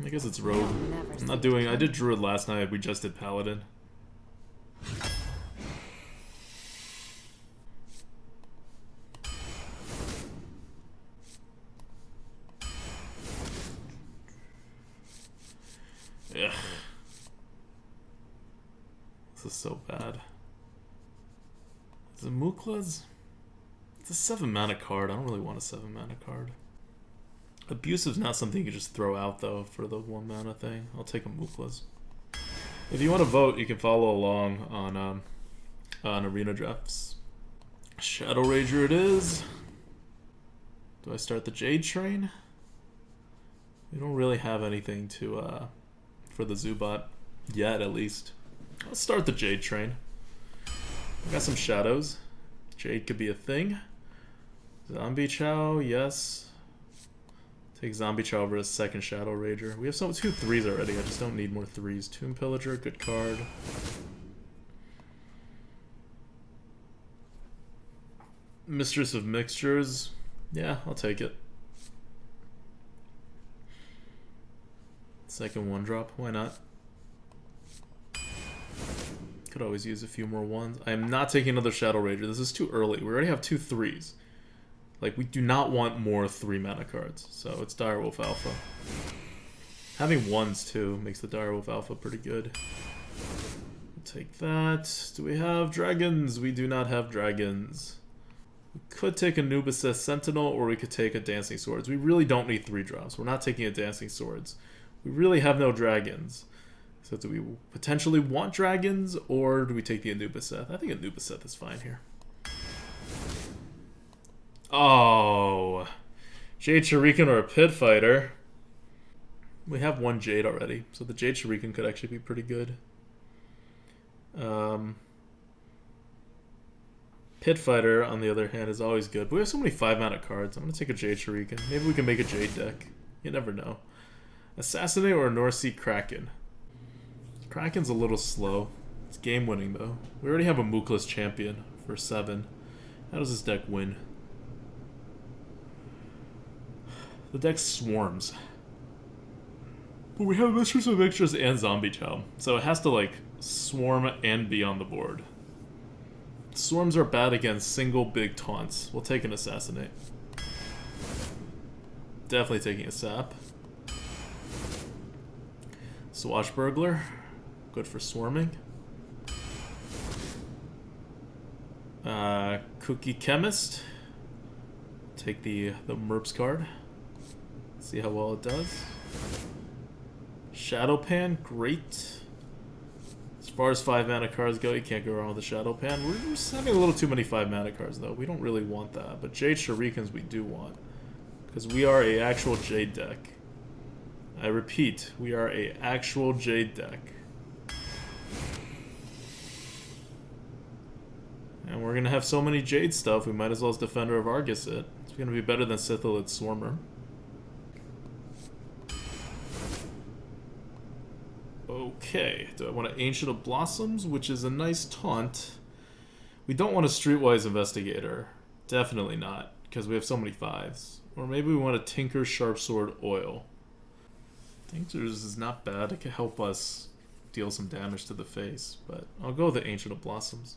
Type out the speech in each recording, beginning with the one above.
I guess it's Rogue. I'm not doing... I did Druid last night, we just did Paladin. Ugh. This is so bad. Is it Mukla's? It's a 7 mana card. I don't really want a 7 mana card. Abusive's not something you can just throw out though for the 1 mana thing. I'll take a Mukla's. If you want to vote, you can follow along on Arena Drafts. Shadow Rager it is. Do I start the Jade train? We don't really have anything to for the Zubat yet, at least. Let's start the Jade train. I got some shadows. Jade could be a thing. Zombie Chow, yes. Take Zombie Chow over a second Shadow Rager. We have 2 3s already. I just don't need more 3s. Tomb Pillager, good card. Mistress of Mixtures. Yeah, I'll take it. Second 1-drop. Why not? Could always use a few more 1s. I am not taking another Shadow Rager. This is too early. We already have 2 3s. Like, we do not want more 3 mana cards. So it's Direwolf Alpha. Having 1s too makes the Direwolf Alpha pretty good. We'll take that. Do we have dragons? We do not have dragons. We could take a Anubis Sentinel, or we could take a Dancing Swords. We really don't need 3 drops. We're not taking a Dancing Swords. We really have no dragons. So do we potentially want dragons, or do we take the Anubis? I think Anubis is fine here. Oh, Jade Shuriken or a Pit Fighter. We have 1 Jade already, so the Jade Shuriken could actually be pretty good. Pit Fighter, on the other hand, is always good. But we have so many 5 mana cards. I'm going to take a Jade Shuriken. Maybe we can make a Jade deck. You never know. Assassinate or a North Sea Kraken. Kraken's a little slow. It's game winning though. We already have a Mookless champion for 7. How does this deck win? The deck swarms. But we have Mistress of Mixtures and Zombie Chow. So it has to like swarm and be on the board. Swarms are bad against single big taunts. We'll take an Assassinate. Definitely taking a Sap. Swashbuckler. Good for swarming. Cookie Chemist. Take the Merps card. See how well it does. Shadow Pan, great. As far as 5 mana cards go, you can't go wrong with the Shadow Pan. We're just having a little too many 5 mana cards though. We don't really want that. But Jade Shurikens we do want. Because we are a actual Jade deck. I repeat, we are a actual Jade deck. And we're gonna have so many Jade stuff, we might as well as Defender of Argus it. It's gonna be better than Sithilid Swarmer. Okay, do I want an Ancient of Blossoms, which is a nice taunt. We don't want a Streetwise Investigator. Definitely not, because we have so many 5s. Or maybe we want a Tinker Sharpsword Oil. Tinctures is not bad, it can help us deal some damage to the face, but I'll go with the Ancient of Blossoms.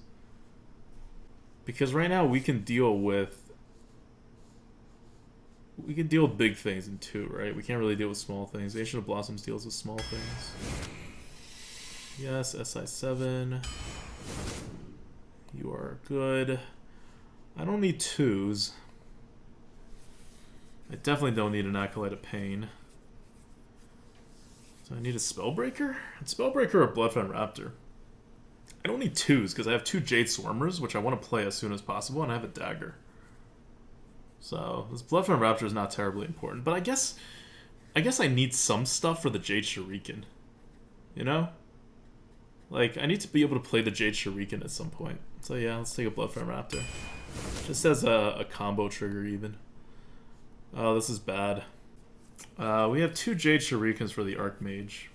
Because right now we can deal with big things in 2, right? We can't really deal with small things. Ancient of Blossoms deals with small things. Yes, SI7. You are good. I don't need 2s. I definitely don't need an Acolyte of Pain. So I need a Spellbreaker? A Spellbreaker or a Bloodfen Raptor? I don't need 2s because I have 2 Jade Swarmers, which I want to play as soon as possible, and I have a Dagger. So this Bloodfen Raptor is not terribly important, but I guess I need some stuff for the Jade Shuriken. You know? Like, I need to be able to play the Jade Shuriken at some point. So yeah, let's take a Bloodfen Raptor. Just as a combo trigger even. Oh, this is bad. We have 2 Jade Shurikens for the Archmage.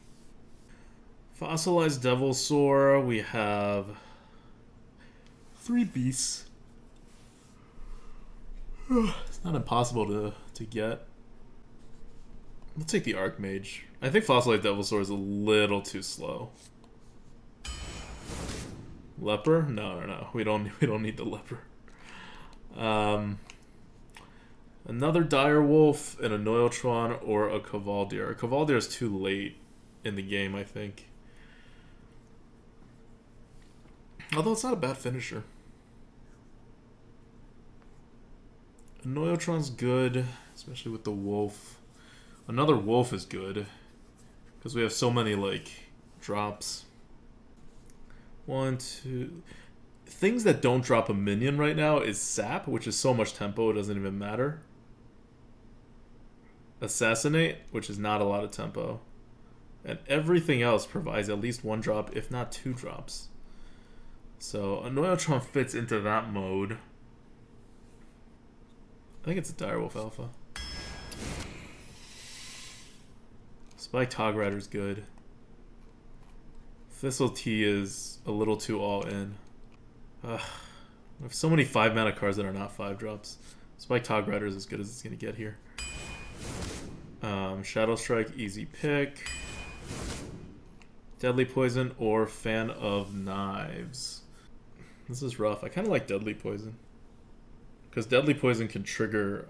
Fossilized Devilsaur, we have 3 Beasts. It's not impossible to get. Let's take the Archmage. I think Fossilized Devilsaur is a little too slow. Leper? No. We don't need the Leper. Another Direwolf, an Anoiltron, or a Cavaldier. A Cavaldier is too late in the game, I think. Although it's not a bad finisher. Anoiltron's good, especially with the Wolf. Another Wolf is good, because we have so many, like, drops. 1, 2... Things that don't drop a minion right now is Sap, which is so much tempo it doesn't even matter. Assassinate, which is not a lot of tempo. And everything else provides at least 1 drop, if not 2 drops. So, Anoiltron fits into that mode. I think it's a Direwolf Alpha. Spiked Hog Rider's good. Thistle Tea is a little too all in. We have so many 5 mana cards that are not 5 drops. Spiked Hog Rider is as good as it's going to get here. Shadow Strike, easy pick. Deadly Poison or Fan of Knives. This is rough. I kind of like Deadly Poison. Because Deadly Poison can trigger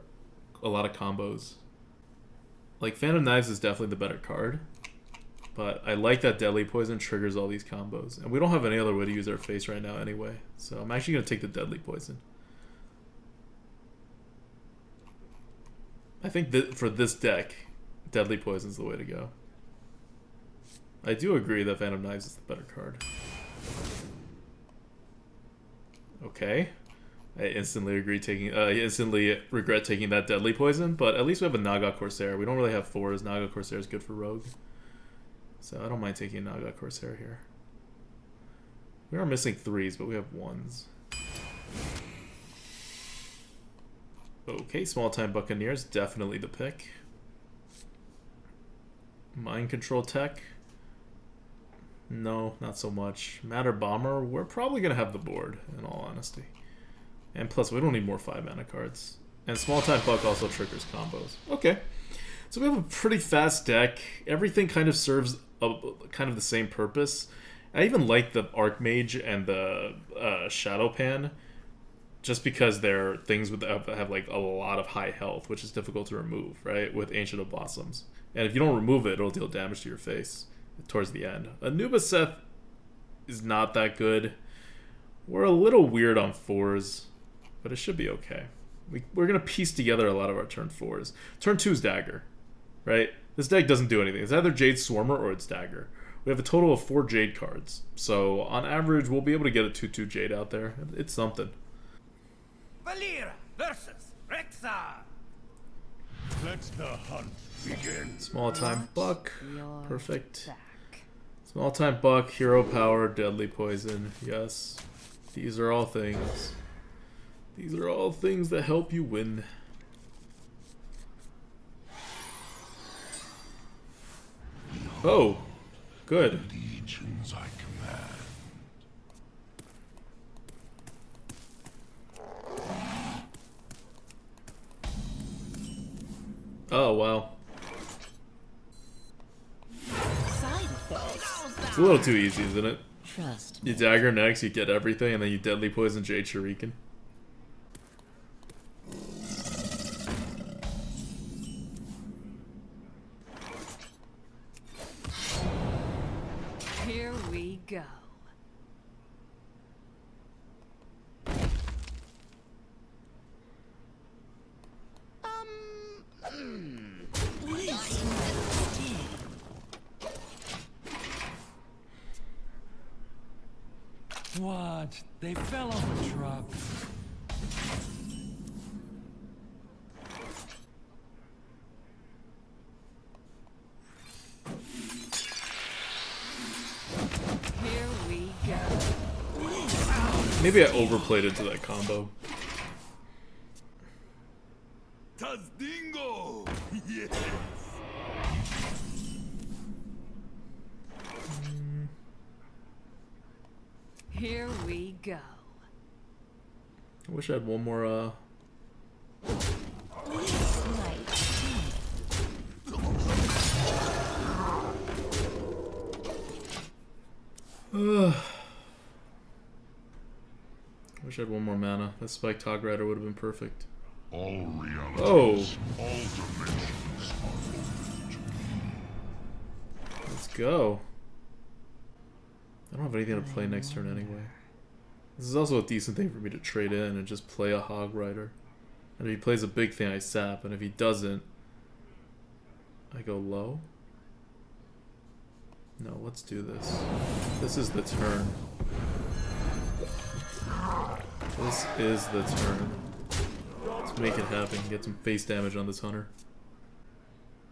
a lot of combos. Like, Fan of Knives is definitely the better card. But I like that Deadly Poison triggers all these combos. And we don't have any other way to use our face right now anyway. So I'm actually going to take the Deadly Poison. I think that for this deck, Deadly Poison is the way to go. I do agree that Phantom Knives is the better card. Okay. I instantly regret taking that Deadly Poison, but at least we have a Naga Corsair. We don't really have 4s. Naga Corsair is good for Rogue. So I don't mind taking Naga Corsair here. We are missing 3s, but we have 1s. Okay, Small Time Buccaneers, definitely the pick. Mind Control Tech. No, not so much. Matter Bomber, we're probably going to have the board, in all honesty. And plus, we don't need more 5 mana cards. And Small Time Buck also triggers combos. Okay. So we have a pretty fast deck. Everything kind of serves kind of the same purpose. I even like the Archmage and the Shadow Pan, just because they're things that have like a lot of high health, which is difficult to remove, right? With Ancient of Blossoms. And if you don't remove it, it'll deal damage to your face towards the end. Anubis Seth is not that good. We're a little weird on 4s, but it should be okay. We're going to piece together a lot of our turn 4s. Turn 2's Dagger, right? This deck doesn't do anything. It's either Jade Swarmer or it's Dagger. We have a total of 4 Jade cards. So on average, we'll be able to get a 2/2 Jade out there. It's something. Valera versus Rexar. Let the hunt begin. Small Time Buck. Perfect. Small Time Buck, Hero Power, Deadly Poison. Yes. These are all things. These are all things that help you win. Oh, good. Legions I command. Oh, wow. Side effects. It's a little too easy, isn't it? Trust You me. Dagger next, you get everything, and then you Deadly Poison Jade Shuriken. Here we go. What? They fell off a truck. Here we go. Maybe I overplayed into that combo. Tazdingo! Yes! Here we go. I wish I had one more, Light. Wish I had one more mana. That spiked Hog Rider would have been perfect. All realities, Oh. all dimensions are open to me. Let's go. I don't have anything to play next turn anyway. This is also a decent thing for me to trade in and just play a Hog Rider. And if he plays a big thing, I sap. And if he doesn't, I go low. No, let's do this. This is the turn. This is the turn. Let's make it happen. Get some face damage on this hunter.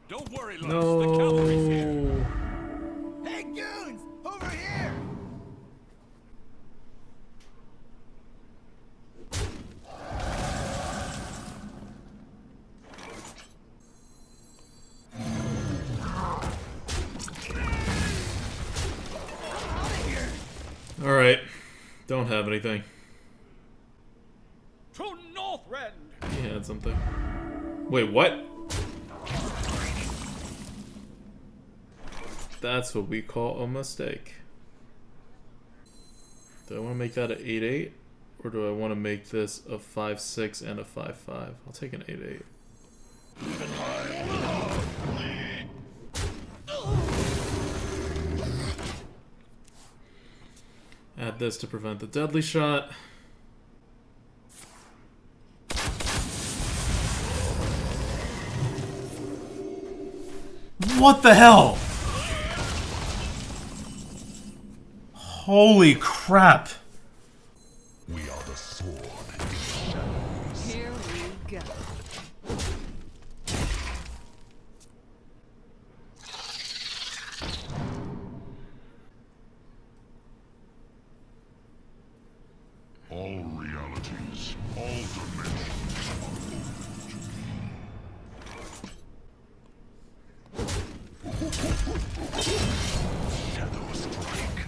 Don't worry, Lux. The cavalry's here. No. Hey, goons! Over here! Alright. Don't have anything. To Northrend! He had something. Wait, what? That's what we call a mistake. Do I want to make that an 8-8? Or do I want to make this a 5-6 and a 5-5? I'll take an 8-8. Add this to prevent the deadly shot. What the hell? Holy crap. We are the sword. Here we go. All realities, all dimensions are open to me. Shadow strike.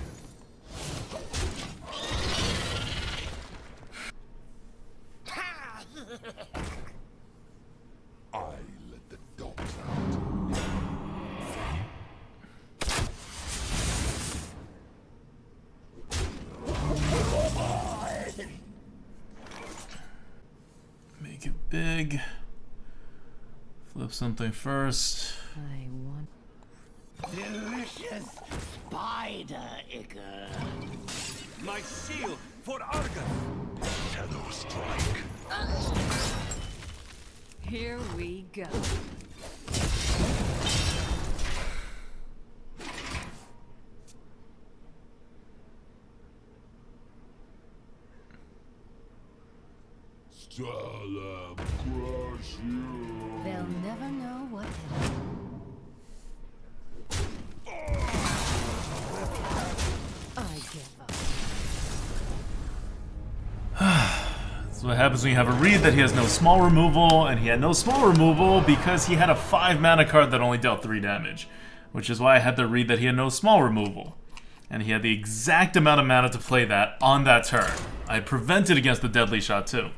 I let the dogs out. Make it big. Flip something first. I want. Delicious spider ichor. My seal for Argus. Shadow strike. Here we go. Stalab crush you. They'll never know what hit 'em. I give up. That's what happens when you have a read that he has no small removal, and he had no small removal because he had a 5 mana card that only dealt 3 damage. Which is why I had to read that he had no small removal. And he had the exact amount of mana to play that on that turn. I prevented against the deadly shot too.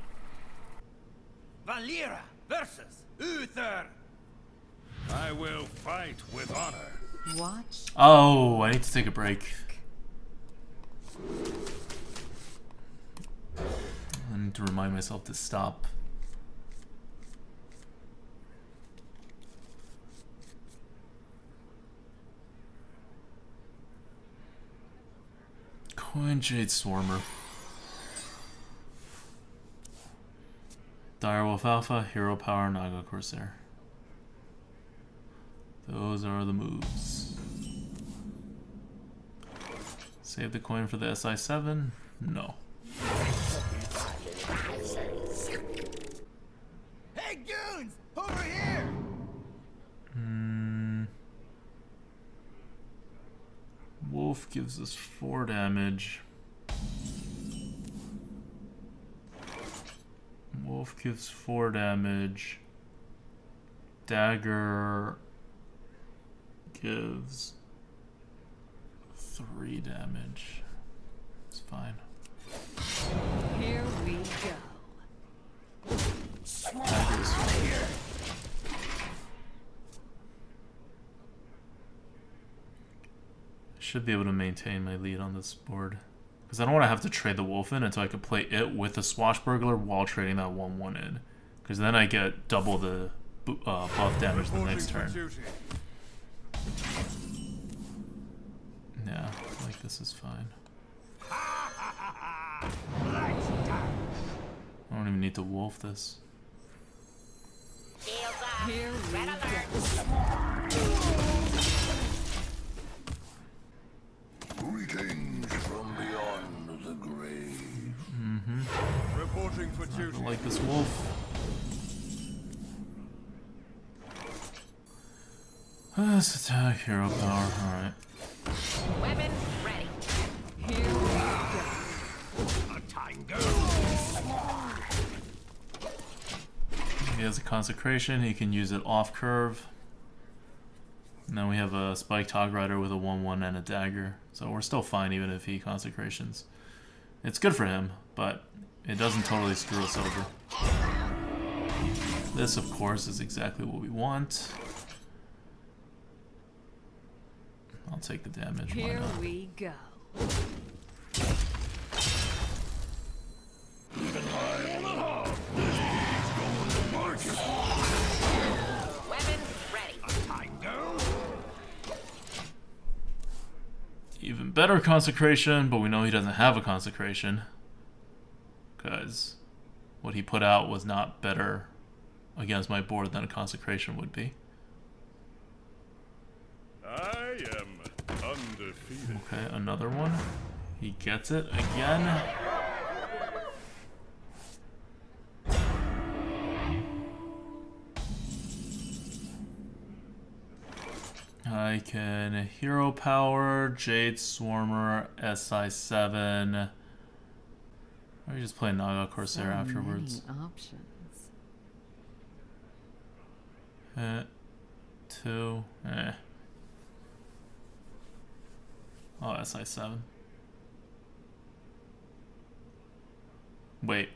Valera versus Uther. I will fight with honor. Watch. Oh, I need to take a break. I need to remind myself to stop. Coin Jade Swarmer. Direwolf Alpha, Hero Power, Naga Corsair. Those are the moves. Save the coin for the SI7? No. Hey, goons! Over here! Wolf gives us 4 damage. Wolf gives 4 damage. Dagger gives 3 damage. It's fine. Here we go. Dagger's fine. Should be able to maintain my lead on this board. Because I don't want to have to trade the wolf in until I can play it with the swashbuckler while trading that 1/1 in. Because then I get double the buff damage the next turn. Yeah, like this is fine. I don't even need to wolf this. Here we go. Greetings from beyond the grave. Reporting for I duty. don't like this wolf. Let's attack hero power. Alright. Weapon ready. Here we go. A tango. He has a consecration, he can use it off curve. And then we have a spiked hog rider with a 1/1 and a dagger. So we're still fine even if he consecrations. It's good for him, but it doesn't totally screw us over. This, of course, is exactly what we want. I'll take the damage. Why Here not? we go. Weapon ready. A tango. Even better consecration, but we know he doesn't have a consecration. Because what he put out was not better against my board than a consecration would be. I am undefeated. Okay, another one. He gets it again. I can hero power, Jade Swarmer, SI7. Or you just play Naga Corsair So afterwards. many options. Two. Oh, SI7. Wait.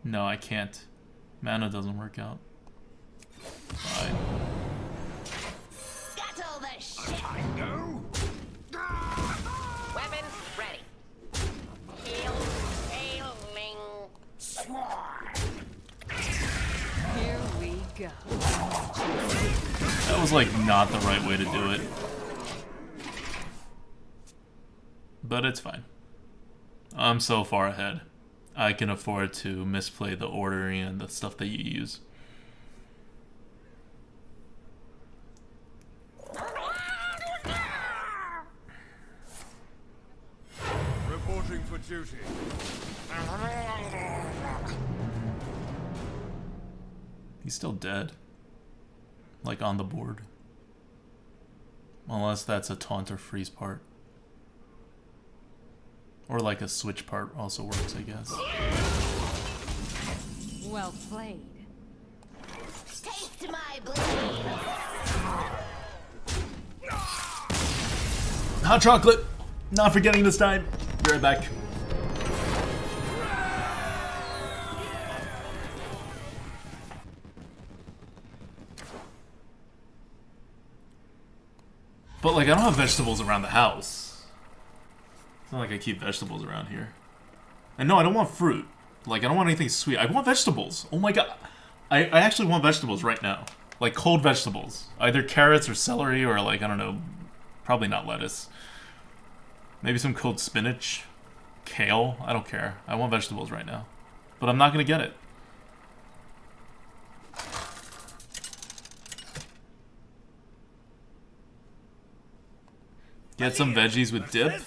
No, I can't. Mana doesn't work out. Fine. Scuttle the ship. Tango. Weapon ready. Heal. Hailing. Here we go. That was like not the right way to do it. But it's fine. I'm so far ahead. I can afford to misplay the ordering and the stuff that you use. Reporting for duty. He's still dead. Like on the board. Unless that's a taunt or freeze part. Or like a switch part also works, I guess. Well played. Taste my blade. Hot chocolate! Not forgetting this time. Be right back. But like, I don't have vegetables around the house. It's not like I keep vegetables around here. And no, I don't want fruit. Like, I don't want anything sweet. I want vegetables. Oh my god. I actually want vegetables right now. Like, cold vegetables. Either carrots or celery or, like, I don't know. Probably not lettuce. Maybe some cold spinach. Kale. I don't care. I want vegetables right now. But I'm not going to get it. Get some veggies with dip.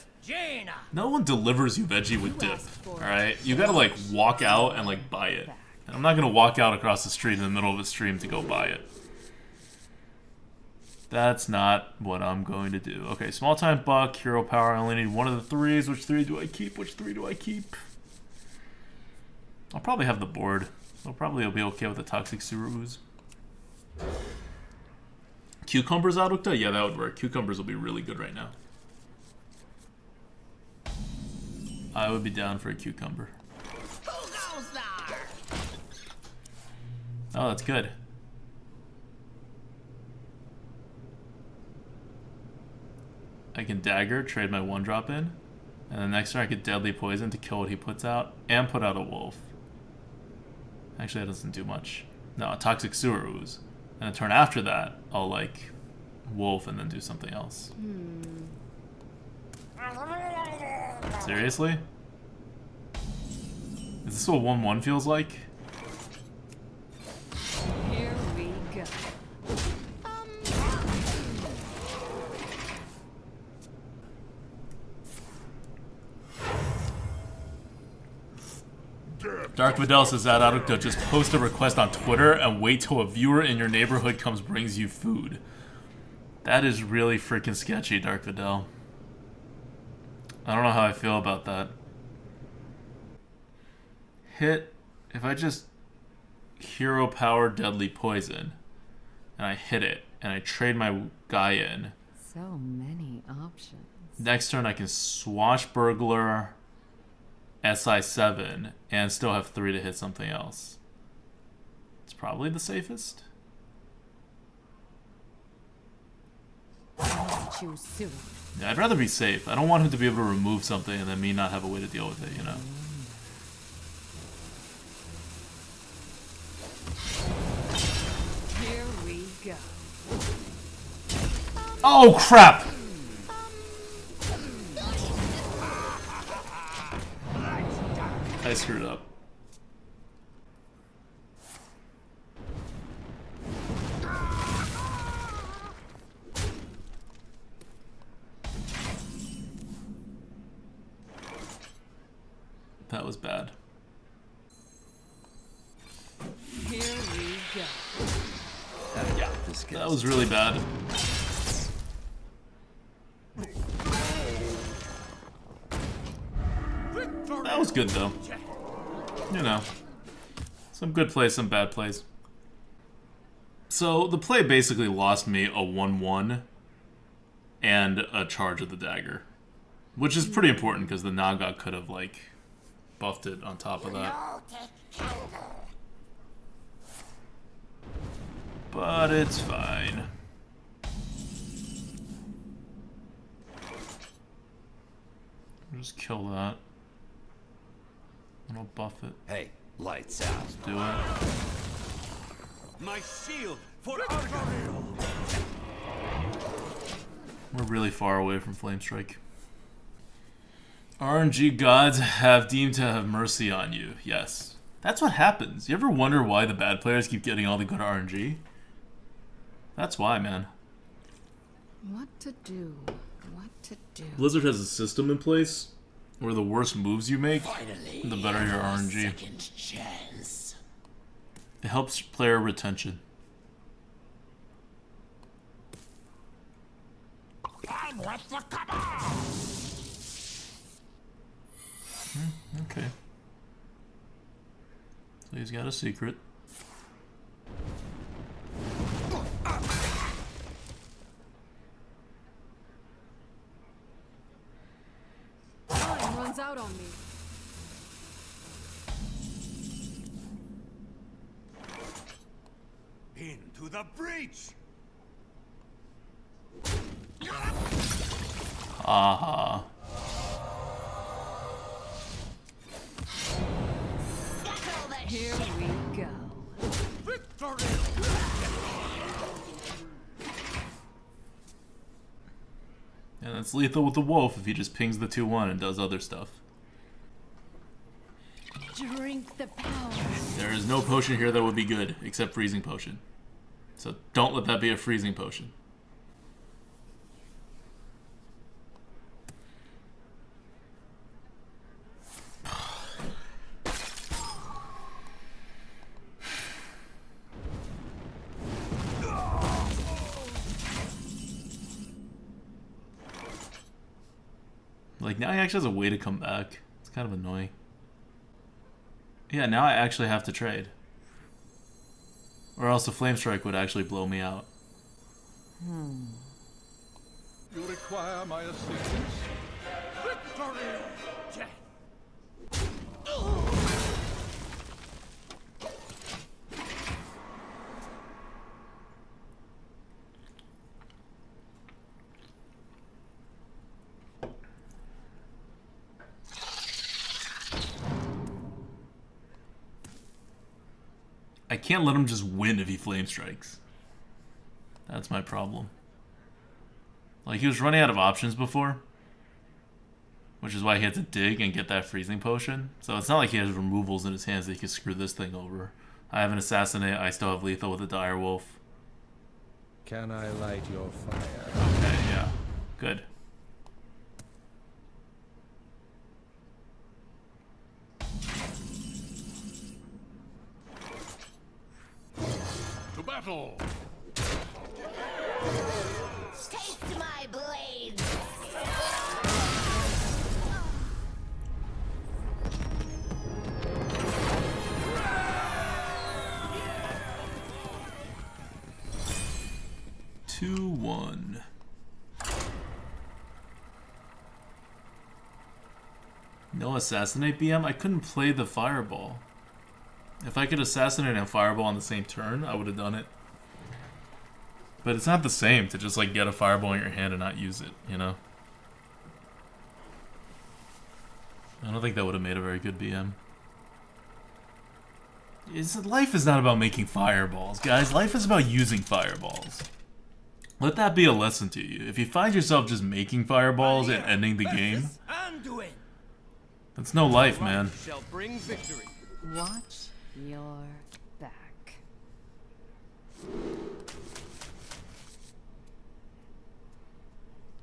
No one delivers you veggie with dip. Alright? You gotta like walk out and like buy it. And I'm not gonna walk out across the street in the middle of a stream to go buy it. That's not what I'm going to do. Okay, small time buck, hero power. I only need one of the threes. Which three do I keep? Which three do I keep? I'll probably have the board. I'll probably be okay with the toxic sewer ooze. Cucumbers, Arukta? Yeah, that would work. Cucumbers will be really good right now. I would be down for a cucumber. Who goes there? Oh, that's good. I can dagger, trade my 1-drop in. And the next turn I get deadly poison to kill what he puts out, and put out a wolf. Actually, that doesn't do much. No, a toxic sewer ooze. And the turn after that, I'll like wolf and then do something else. Seriously? Is this what 1/1 feels like? Here we go. Dark Vidal says that Adukta just post a request on Twitter and wait till a viewer in your neighborhood comes brings you food. That is really freaking sketchy, Dark Vidal. I don't know how I feel about that. Hit, if I just hero power deadly poison and I hit it and I trade my guy in. So many options. Next turn I can swashbuckler SI7 and still have 3 to hit something else. It's probably the safest. Choose soon. Yeah, I'd rather be safe. I don't want him to be able to remove something and then me not have a way to deal with it, you know? Here we go. Oh, crap! I screwed up. That was bad. Here we go. Yeah, that was really bad. That was good though. You know, some good plays, some bad plays. So the play basically lost me a 1/1 and a charge of the dagger, which is pretty important because the Naga could have like buffed it on top of that. But it's fine. Just kill that. And I'll buff it. Hey, lights out. Let's do it. My shield for Argyle. We're really far away from Flame Strike. RNG gods have deemed to have mercy on you. Yes. That's what happens. You ever wonder why the bad players keep getting all the good RNG? That's why, man. What to do? What to do? Blizzard has a system in place where the worse moves you make, the better your RNG. Second chance. It helps player retention. I'm with the cabal. Okay. So he's got a secret. Time runs out on me. Into the breach. Aha. Here we go. Victory. And it's lethal with the wolf if he just pings the 2/1 and does other stuff. Drink the power. There is no potion here that would be good except freezing potion. So don't let that be a freezing potion. Like, now he actually has a way to come back. It's kind of annoying. Yeah, now I actually have to trade. Or else the Flame Strike would actually blow me out. You require my assistance. Victory. I can't let him just win if he flame strikes. That's my problem. Like, he was running out of options before, which is why he had to dig and get that freezing potion. So it's not like he has removals in his hands that he can screw this thing over. I have an assassinate, I still have lethal with a dire wolf. Can I light your fire? Okay, yeah. Good. To battle! Taste my blades! 2-1. No assassinate BM? I couldn't play the fireball. If I could assassinate and fireball on the same turn, I would have done it. But it's not the same to just like get a fireball in your hand and not use it, you know? I don't think that would have made a very good BM. Life is not about making fireballs, guys. Life is about using fireballs. Let that be a lesson to you. If you find yourself just making fireballs and ending the game, that's no life, man. Shall bring victory. Watch your back.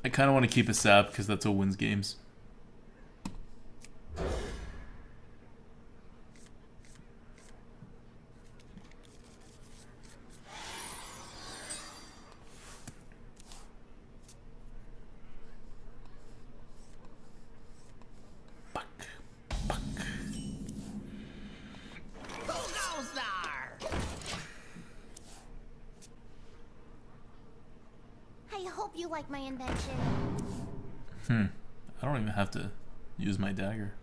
I kind of want to keep a sap because that's what wins games. You like my invention? I don't even have to use my dagger.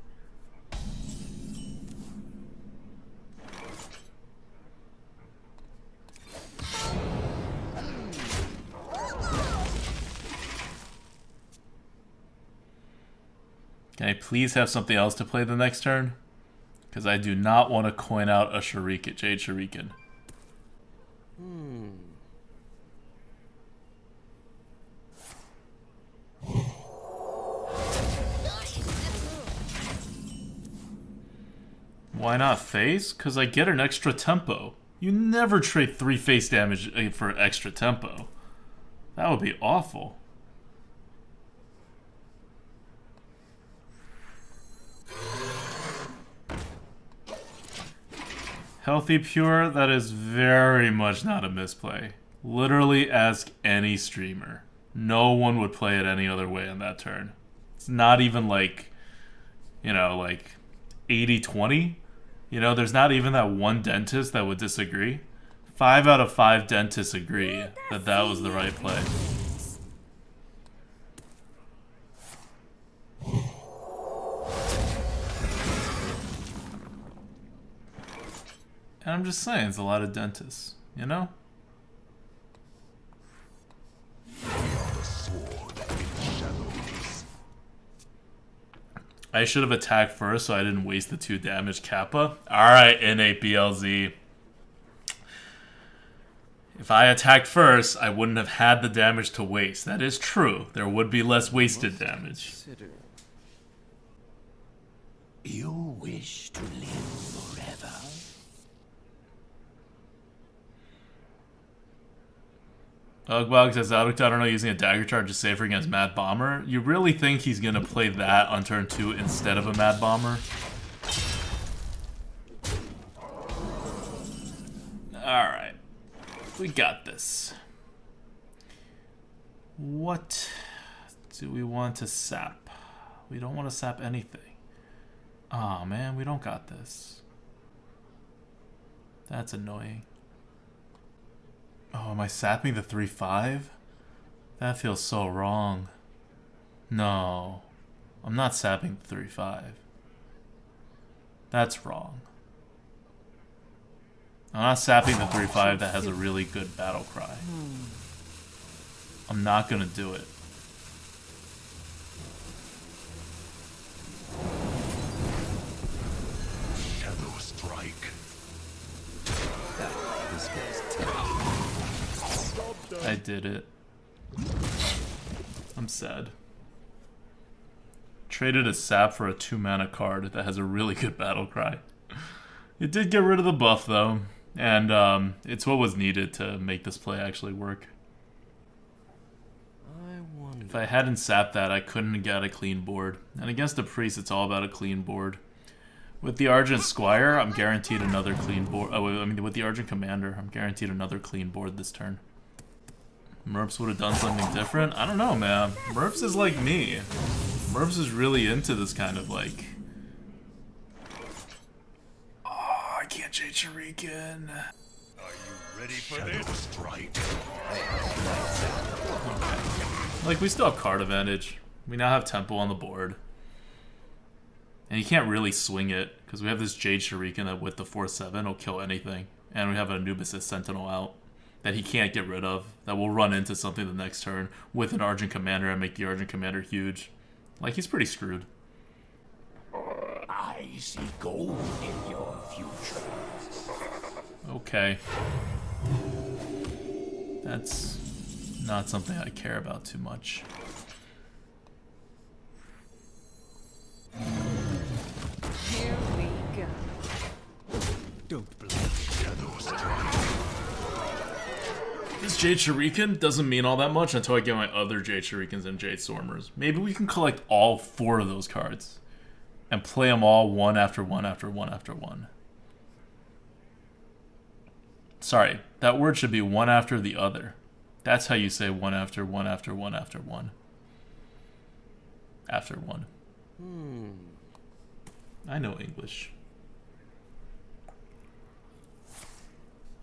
Can I please have something else to play the next turn? Because I do not want to coin out a Shuriken, Jade Shuriken. Why not face? Because I get an extra tempo. You never trade 3 face damage for extra tempo. That would be awful. Healthy Pure, that is very much not a misplay. Literally ask any streamer. No one would play it any other way on that turn. It's not even like, you know, like 80-20. You know, there's not even that one dentist that would disagree. 5 out of 5 dentists agree that that was the right play. And I'm just saying, it's a lot of dentists, you know? I should have attacked first so I didn't waste the 2 damage Kappa. Alright, innate BLZ. If I attacked first, I wouldn't have had the damage to waste. That is true. There would be less wasted damage. You wish to live forever? Ugbog says, I don't know, using a dagger charge is safer against Mad Bomber. You really think he's going to play that on turn 2 instead of a Mad Bomber? Alright. We got this. What do we want to sap? We don't want to sap anything. Aw, man, we don't got this. That's annoying. Oh, am I sapping the 3-5? That feels so wrong. No. I'm not sapping the 3-5. That's wrong. I'm not sapping the 3-5 that has a really good battle cry. I'm not gonna do it. Shadow strike. I did it. I'm sad. Traded a sap for a 2-mana card that has a really good battle cry. It did get rid of the buff though, and it's what was needed to make this play actually work. If I hadn't sapped that, I couldn't get a clean board. And against the priest, it's all about a clean board. With the Argent Squire, I'm guaranteed another clean board. Oh, I mean, with the Argent Commander, I'm guaranteed another clean board this turn. Merps would have done something different? I don't know, man. Merps is like me. Merps is really into this kind of like... Oh, I can't Jade Shuriken. Are you ready for this? Strike. Like, we still have card advantage. We now have Tempo on the board. And you can't really swing it, because we have this Jade Shuriken that with the 4/7 will kill anything. And we have an Anubis' Sentinel out that he can't get rid of, that will run into something the next turn with an Argent Commander and make the Argent Commander huge. Like, he's pretty screwed. I see gold in your future. Okay. That's not something I care about too much. Here we go. Don't blink. This Jade Shuriken doesn't mean all that much until I get my other Jade Shurikens and Jade Stormers. Maybe we can collect all 4 of those cards and play them all one after one after one after one. Sorry, that word should be one after the other. That's how you say one after one after one after one. After one. I know English.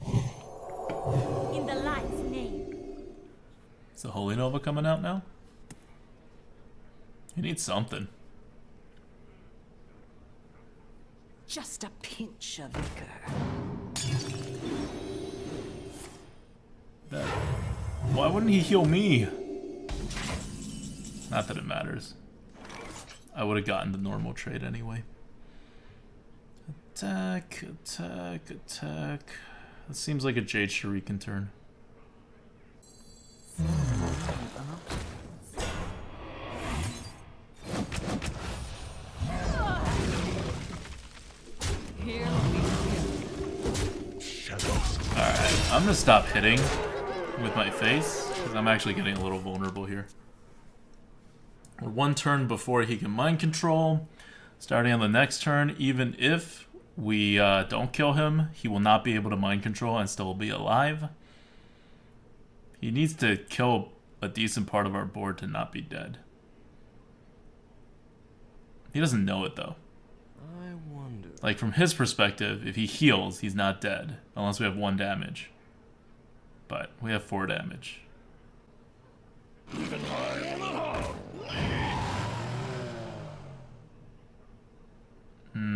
In the light's name. Is the Holy Nova coming out now? You need something. Just a pinch of liquor. Why wouldn't he heal me? Not that it matters. I would have gotten the normal trade anyway. Attack, attack, attack. That seems like a Jade Shuriken turn. Here we go. Alright, I'm gonna stop hitting with my face, because I'm actually getting a little vulnerable here. We're 1 turn before he can mind control. Starting on the next turn, even if we don't kill him, he will not be able to mind control and still be alive. He needs to kill a decent part of our board to not be dead. He doesn't know it though. I wonder. Like, from his perspective, if he heals, he's not dead, unless we have 1 damage. But we have 4 damage.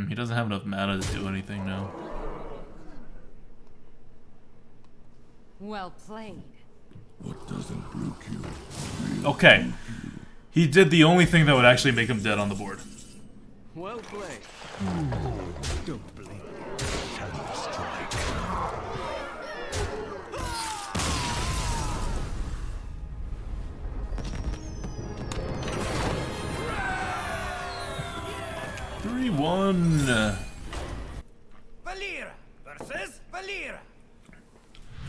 He doesn't have enough mana to do anything now. Well played. What doesn't broke you? Okay. He did the only thing that would actually make him dead on the board. Well played. Don't blink. Shadow strike. Valir versus Valir.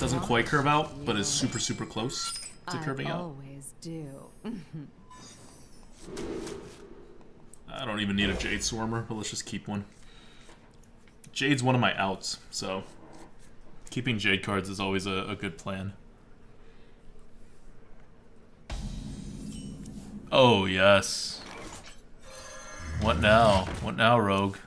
doesn't quite curve out, but is super, super close to curving I out. always do. I don't even need a Jade Swarmer, but let's just keep one. Jade's one of my outs, so keeping Jade cards is always a good plan. Oh, yes. What now? What now, Rogue?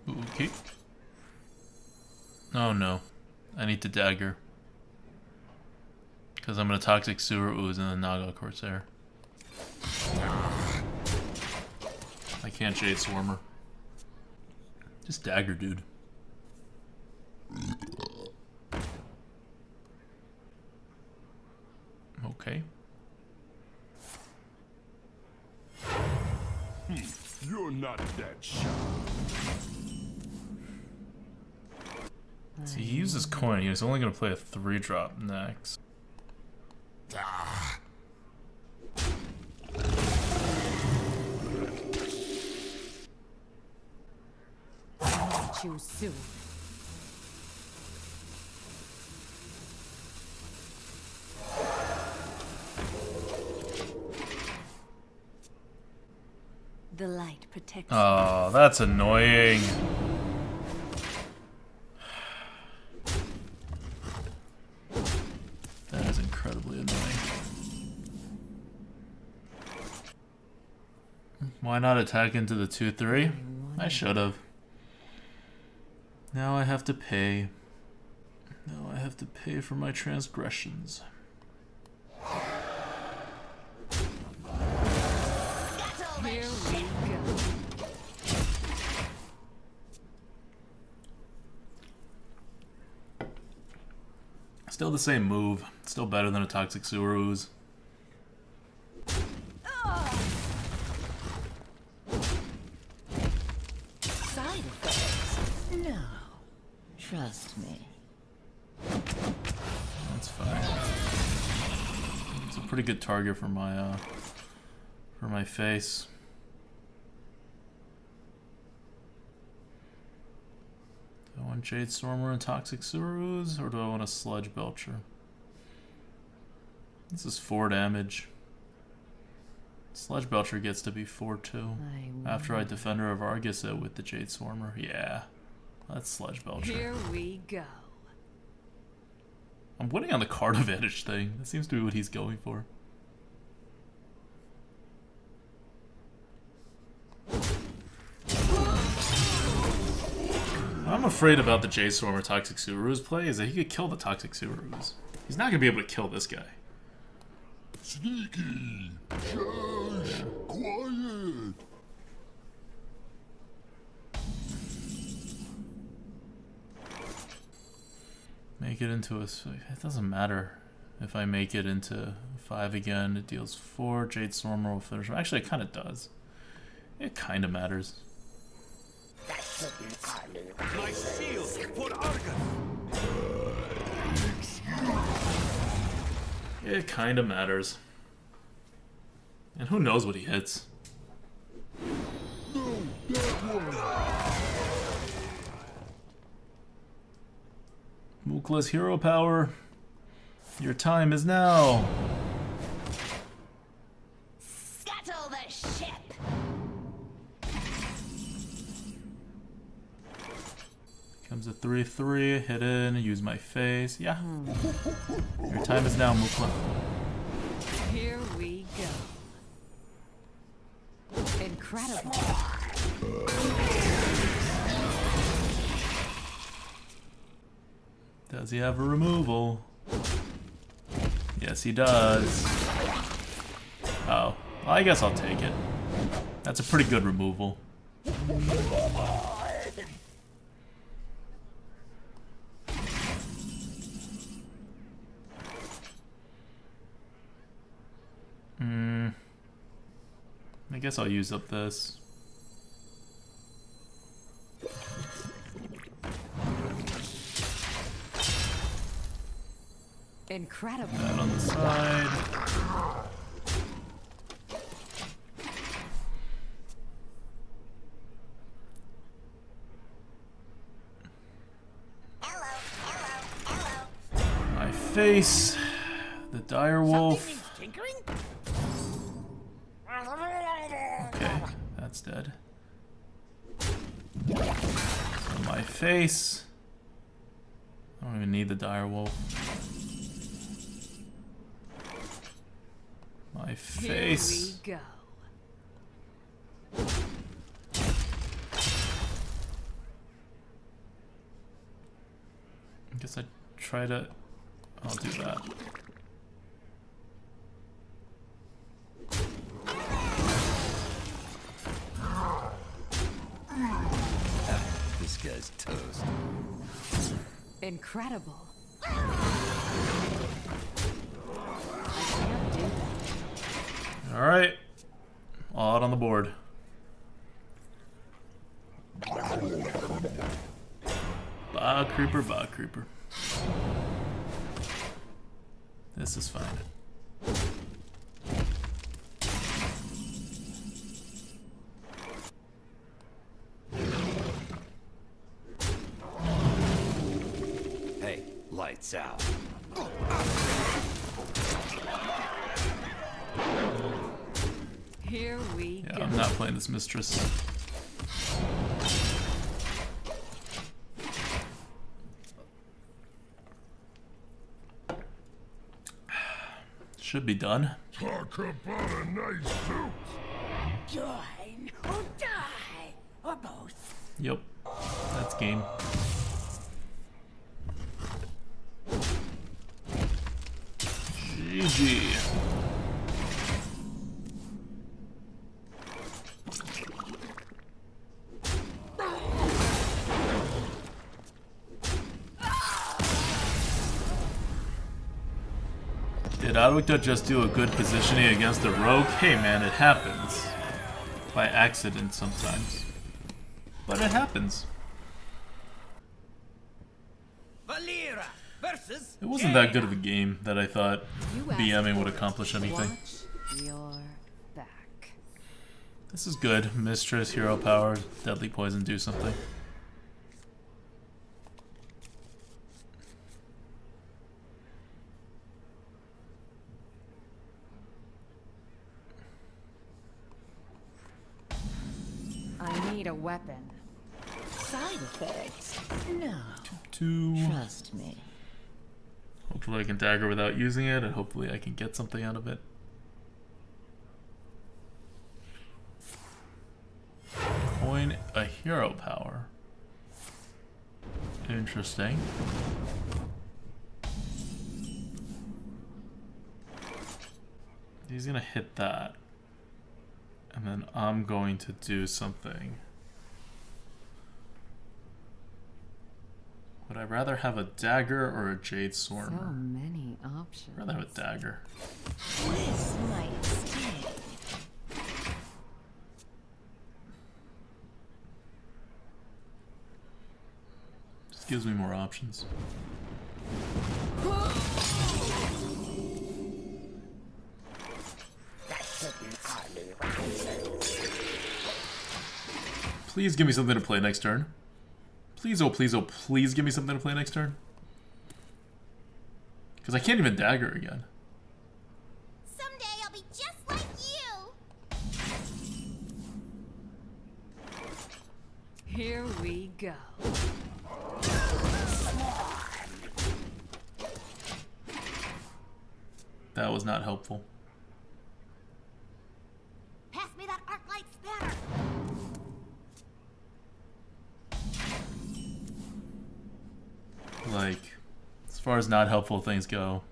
Okay. Oh no. I need to dagger. Because I'm going to Toxic Sewer Ooze and then Naga Corsair. I can't Jade Swarmer. Just dagger, dude. Okay. You're not that shy. So he uses coin. He was only going to play a 3-drop next. Choose soon. The light protects. Oh, that's annoying. That is incredibly annoying. Why not attack into the 2-3? I should have. Now I have to pay. Now I have to pay for my transgressions. Here we go. Still the same move. Still better than a Toxic Sewer Ooze. Side effects? No. Trust me. That's fine. It's a pretty good target for my face. Do I want Jade Stormer and Toxic Sewer Ooze, or do I want a Sludge Belcher? This is 4 damage. Sludge Belcher gets to be 4-2. After I Defender of Argus it with the Jade Swarmer. Yeah. That's Sludge Belcher. Here we go. I'm winning on the card advantage thing. That seems to be what he's going for. I'm afraid about the Jade Stormer Toxic Sewer Ooze play is that he could kill the Toxic Sewer Ooze. He's not going to be able to kill this guy. Sneaky. Shush. Quiet. Make it into a... It doesn't matter if I make it into 5 again. It deals 4. Jade Stormer will finish. Actually, it kind of does. It kind of matters. My shield for Argus. It kind of matters. And who knows what he hits. No, that one. Mookla's hero power. Your time is now. Scuttle the ship! Comes a 3-3, hit in, use my face. Yeah. Your time is now, Mookla. Here we go. Incredible. Does he have a removal? Yes, he does. Oh. Well, I guess I'll take it. That's a pretty good removal. I guess I'll use up this. Incredible. That on the side. My face. The dire wolf. Okay, that's dead. So my face. I don't even need the dire wolf. My face. Here we go. I guess I try to... I'll do that. This guy's toast. Incredible. I can't do that. Alright. All out on the board. Bog creeper, bog creeper. This is fine. Hey, lights out. Here we Yeah, go. I'm not playing this mistress. Should be done. Talk about a nice suit. Join or die, or both. Yep, that's game. GG. Did Adwicta just do a good positioning against the rogue? Hey man, it happens. By accident sometimes. But it happens. Valera versus It wasn't that good of a game that I thought You asked BMing would for it. accomplish anything. Watch your back. This is good. Mistress, hero power, deadly poison, do something. I need a weapon. Side effects? No. Trust me. Hopefully I can dagger without using it, and hopefully I can get something out of it. Coin a hero power. Interesting. He's gonna hit that. And then I'm going to do something. Would I rather have a dagger or a jade So swarmer? many options. I'd rather have a dagger. This might stay. Just gives me more options. Please give me something to play next turn. Please, oh please, oh please give me something to play next turn. Because I can't even dagger again. Someday I'll be just like you. Here we go. That was not helpful. Pass me that arc light spanner. Like, as far as not helpful things go,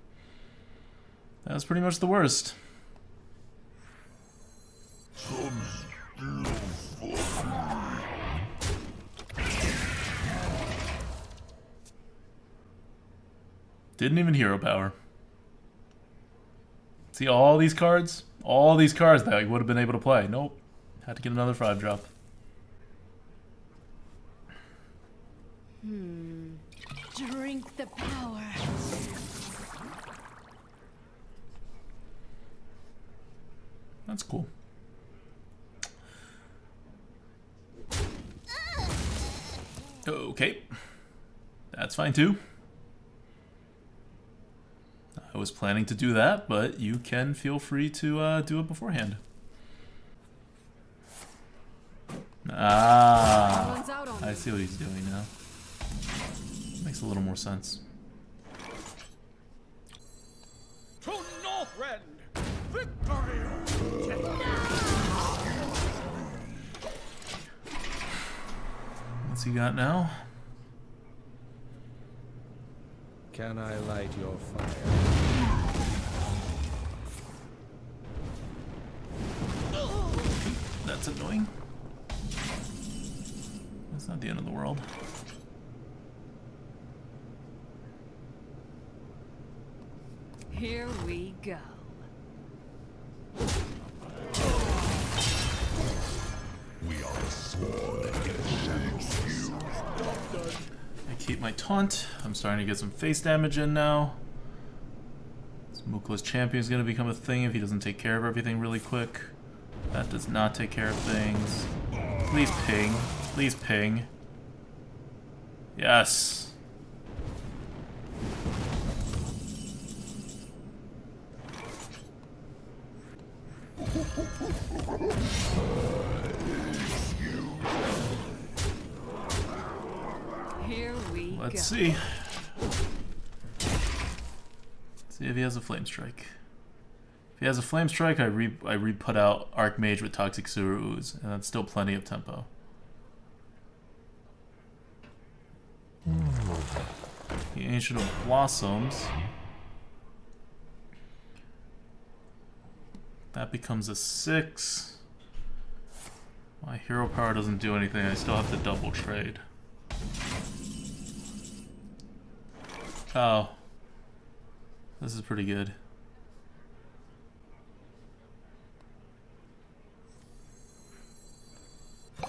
that was pretty much the worst. Didn't even hero power. See all these cards? All these cards that I would have been able to play. Nope. Had to get another 5-drop. Drink the power. That's cool. Okay. That's fine too. I was planning to do that, but you can feel free to do it beforehand. Ah, Someone's out on I me. see what he's doing now. Makes a little more sense. to Northrend. Victory. What's he got now? Can I light your fire? That's annoying. That's not the end of the world. Here we go. We are a sword that shakes you. I keep my taunt. I'm starting to get some face damage in now. This Mukla's champion is going to become a thing if he doesn't take care of everything really quick. That does not take care of things. Please ping. Please ping. Yes. Here we go. Let's see. See if he has a flame strike. If he has a flame strike, I re-put out Archmage with Toxic Sewer Ooze, and that's still plenty of tempo. The Ancient of Blossoms. That becomes a 6. My hero power doesn't do anything. I still have to double trade. Oh. This is pretty good.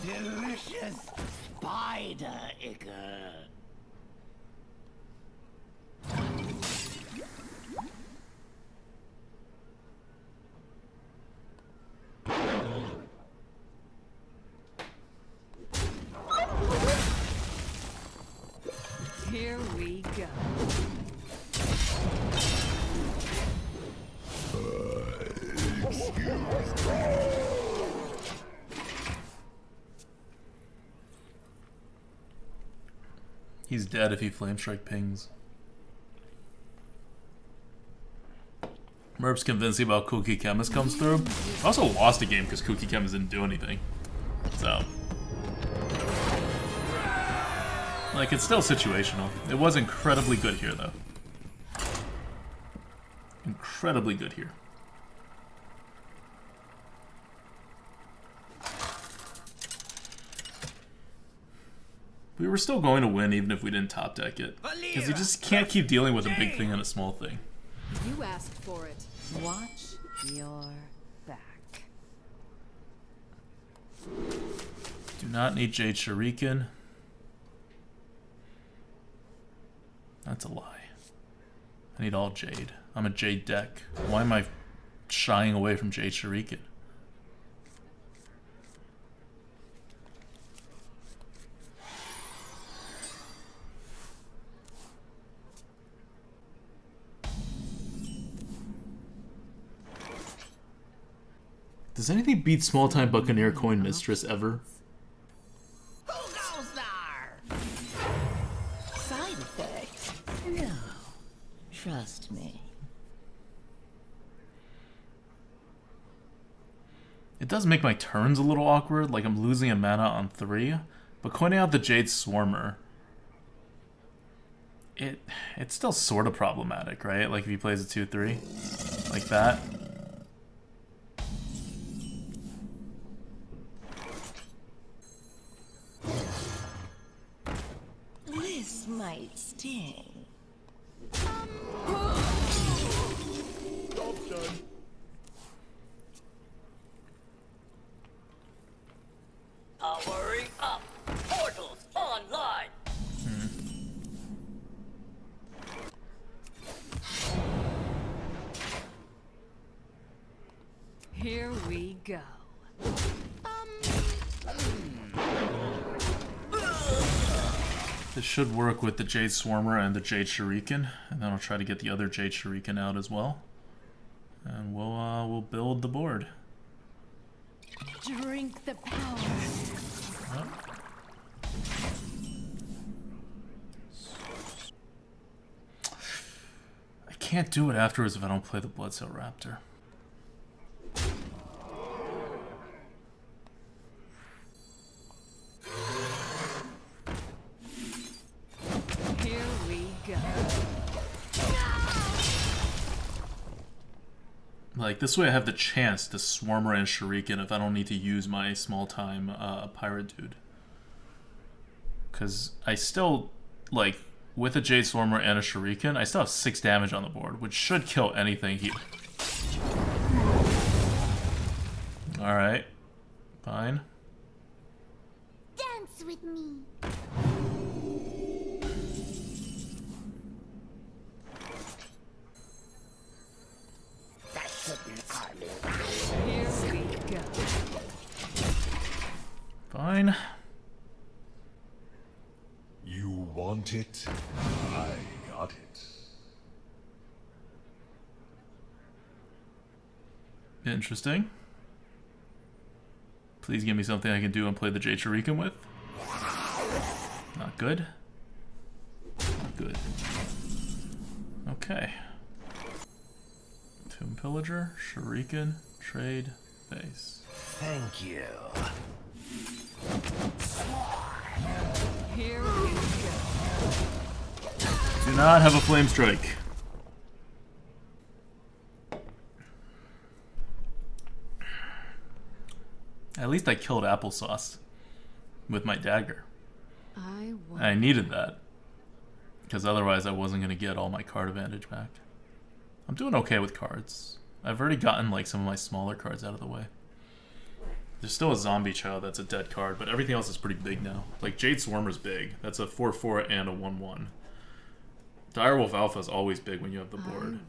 Delicious spider ichor. Here we go. He's dead if he flame strike pings. Merp's convincing about Cookie Chemist comes through. I also lost a game because Cookie Chemist didn't do anything. So. Like, it's still situational. It was incredibly good here, though. Incredibly good here. We were still going to win even if we didn't top deck it. Because you just can't keep dealing with a big thing and a small thing. You asked for it. Watch your back. Do not need Jade Shuriken. That's a lie. I need all Jade. I'm a Jade deck. Why am I shying away from Jade Shuriken? Does anything beat small-time Buccaneer Coin Mistress ever? Who goes there? Side effects? No. Trust me. It does make my turns a little awkward, like I'm losing a mana on 3, but coining out the Jade Swarmer, it's still sort of problematic, right? Like if he plays a 2-3, like that. This might sting. Powering up. Portals online. Here we go. This should work with the Jade Swarmer and the Jade Shuriken, and then I'll try to get the other Jade Shuriken out as well. And we'll build the board. Drink the power. Yep. I can't do it afterwards if I don't play the Bloodsail Raptor. Here we go. Like, this way I have the chance to Swarmer and Shuriken if I don't need to use my small-time Pirate Dude. Because I still, like, with a Jade Swarmer and a Shuriken, I still have 6 damage on the board, which should kill anything here. Alright. Fine. Dance with me. You want it? I got it. Interesting. Please give me something I can do and play the Jade Shuriken with. Not good. Not good. Okay. Tomb Pillager, Shuriken, trade, base. Thank you. Here we go. Do not have a Flame Strike. At least I killed Applesauce with my dagger. I needed that. Because otherwise I wasn't going to get all my card advantage back. I'm doing okay with cards. I've already gotten like some of my smaller cards out of the way. There's still a Zombie Child that's a dead card, but everything else is pretty big now. Like Jade Swarmer's big. That's a 4/4 and a 1/1. Direwolf Alpha is always big when you have the board.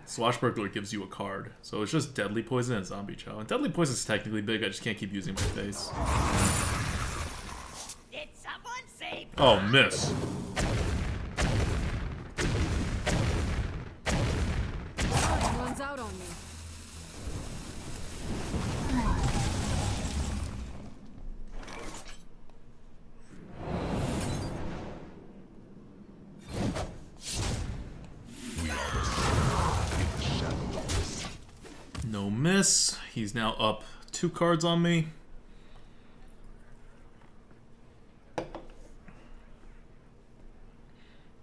Swashbuckler gives you a card. So it's just Deadly Poison and Zombie Chow. And Deadly Poison is technically big, I just can't keep using my face. Did someone say? Oh, miss. Time runs out on me. No miss. He's now up 2 cards on me.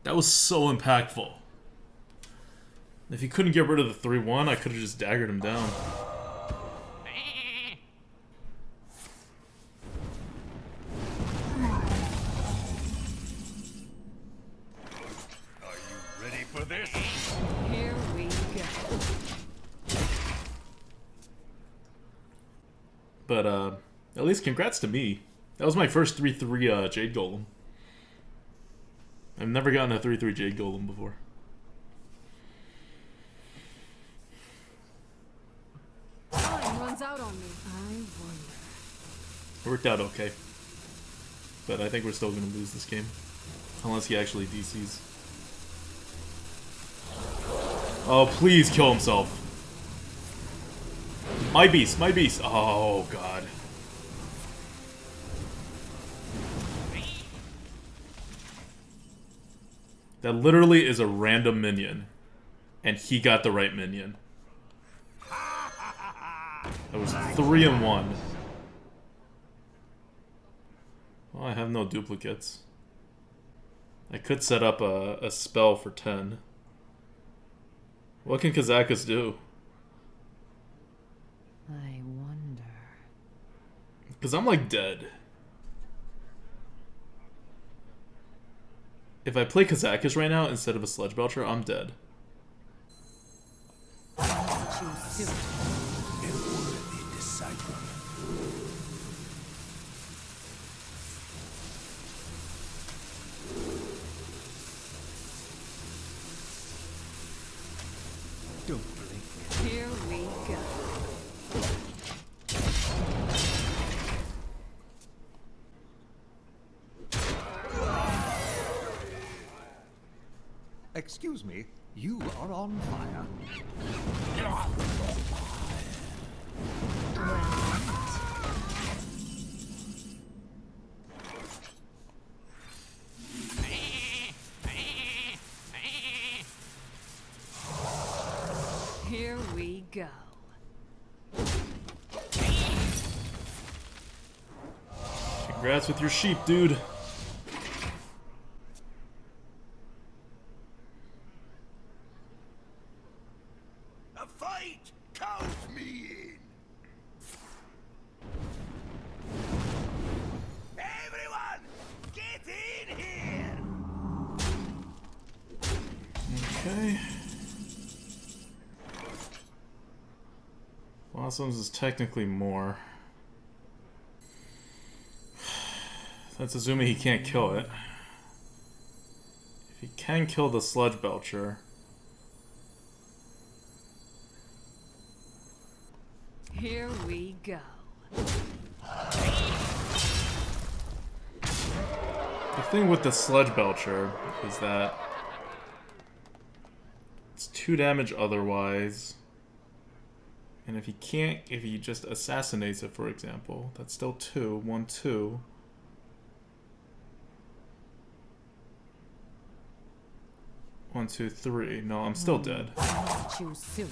That was so impactful. If he couldn't get rid of the 3/1, I could have just daggered him down. Are you ready for this? Here we go. But, at least congrats to me. That was my first 3/3 Jade Golem. I've never gotten a 3/3 Jade Golem before. Time runs out on me. I wonder. It worked out okay. But I think we're still going to lose this game. Unless he actually DCs. Oh, please kill himself. My beast, my beast. Oh, God. That literally is a random minion. And he got the right minion. That was 3 and 1. Well, I have no duplicates. I could set up a spell for 10. What can Kazakus do? I wonder. Because I'm like dead. If I play Kazakus right now instead of a Sledge Belcher, I'm dead. Don't blink. Here we go. Excuse me, you are on fire. Here we go. Congrats with your sheep, dude. A fight! Count me in! Everyone, get in here! Okay. Blossoms is technically more. That's assuming he can't kill it. If he can kill the Sludge Belcher. Here we go. The thing with the Sludge Belcher is that it's 2 damage otherwise. And if he just assassinates it, for example, that's still 2. 1, 2. One, 2, 3. No, I'm still dead. Choose soon.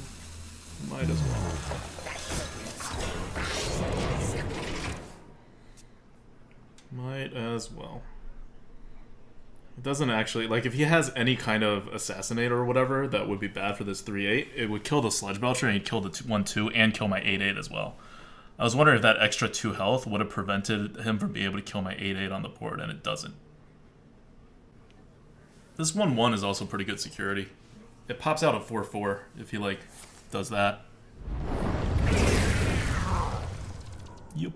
Might as well. Might as well. It doesn't actually, like, if he has any kind of assassinate or whatever that would be bad for this 3-8, it would kill the Sludge Belcher and he'd kill the 1-2 and kill my 8-8 as well. I was wondering if that extra 2 health would have prevented him from being able to kill my 8-8 on the board, and it doesn't. This 1-1 is also pretty good security. It pops out at 4-4 if he, like, does that. Yup.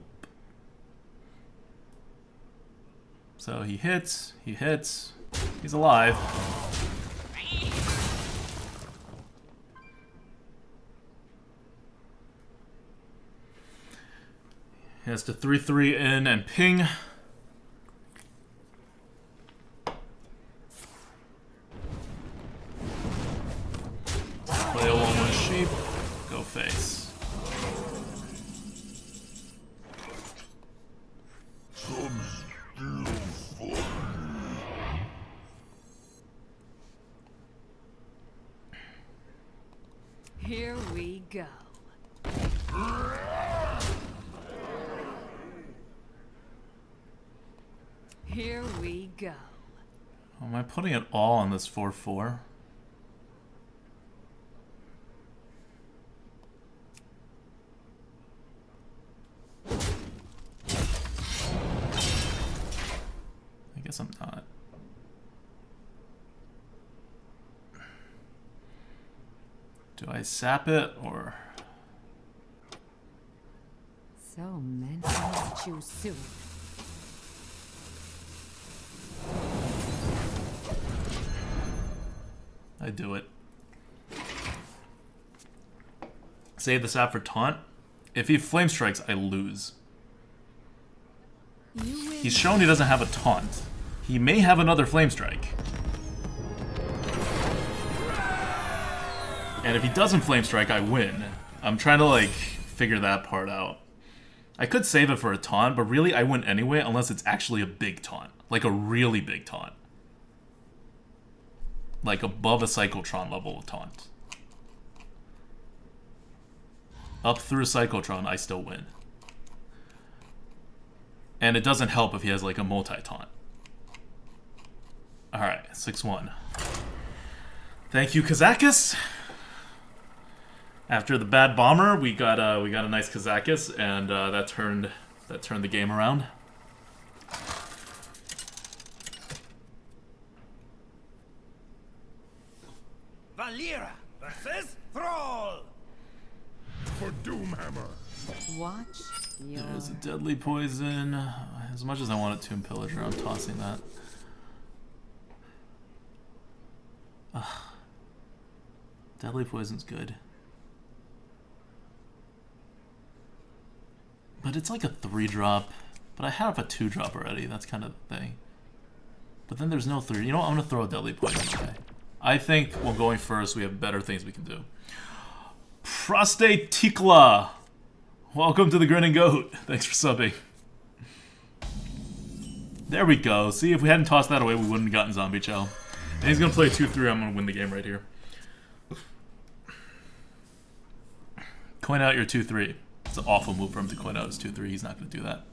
So he hits, he's alive. He has to 3-3 in and ping. Play a 1-1 sheep, go face. Here we go. Here we go. Am I putting it all on this 4-4? I guess I'm not. Do I sap it or? So meant to choose soon. I do it. Save the sap for taunt. If he flame strikes, I lose. He's shown he doesn't have a taunt. He may have another flame strike. And if he doesn't flame strike, I win. I'm trying to, like, figure that part out. I could save it for a taunt, but really I win anyway unless it's actually a big taunt. Like a really big taunt. Like above a Cyclotron level of taunt. Up through Cyclotron, I still win. And it doesn't help if he has like a multi-taunt. Alright, 6-1. Thank you, Kazakus! After the bad bomber, we got a nice Kazakus, and that turned the game around. Valera versus Thrall. For Doomhammer. Watch your... There's a deadly poison. As much as I want a Tomb Pillager, I'm tossing that. Ugh. Deadly poison's good. But it's like a 3-drop. But I have a 2-drop already. That's kind of the thing. But then there's no 3. You know what? I'm going to throw a deadly poison away. I think, well, going first, we have better things we can do. Prostate Tikla! Welcome to the Grinning Goat. Thanks for subbing. There we go. See, if we hadn't tossed that away, we wouldn't have gotten Zombie Chow. And he's going to play 2-3. I'm going to win the game right here. Coin out your 2-3. It's an awful move for him to coin out his 2-3. He's not going to do that.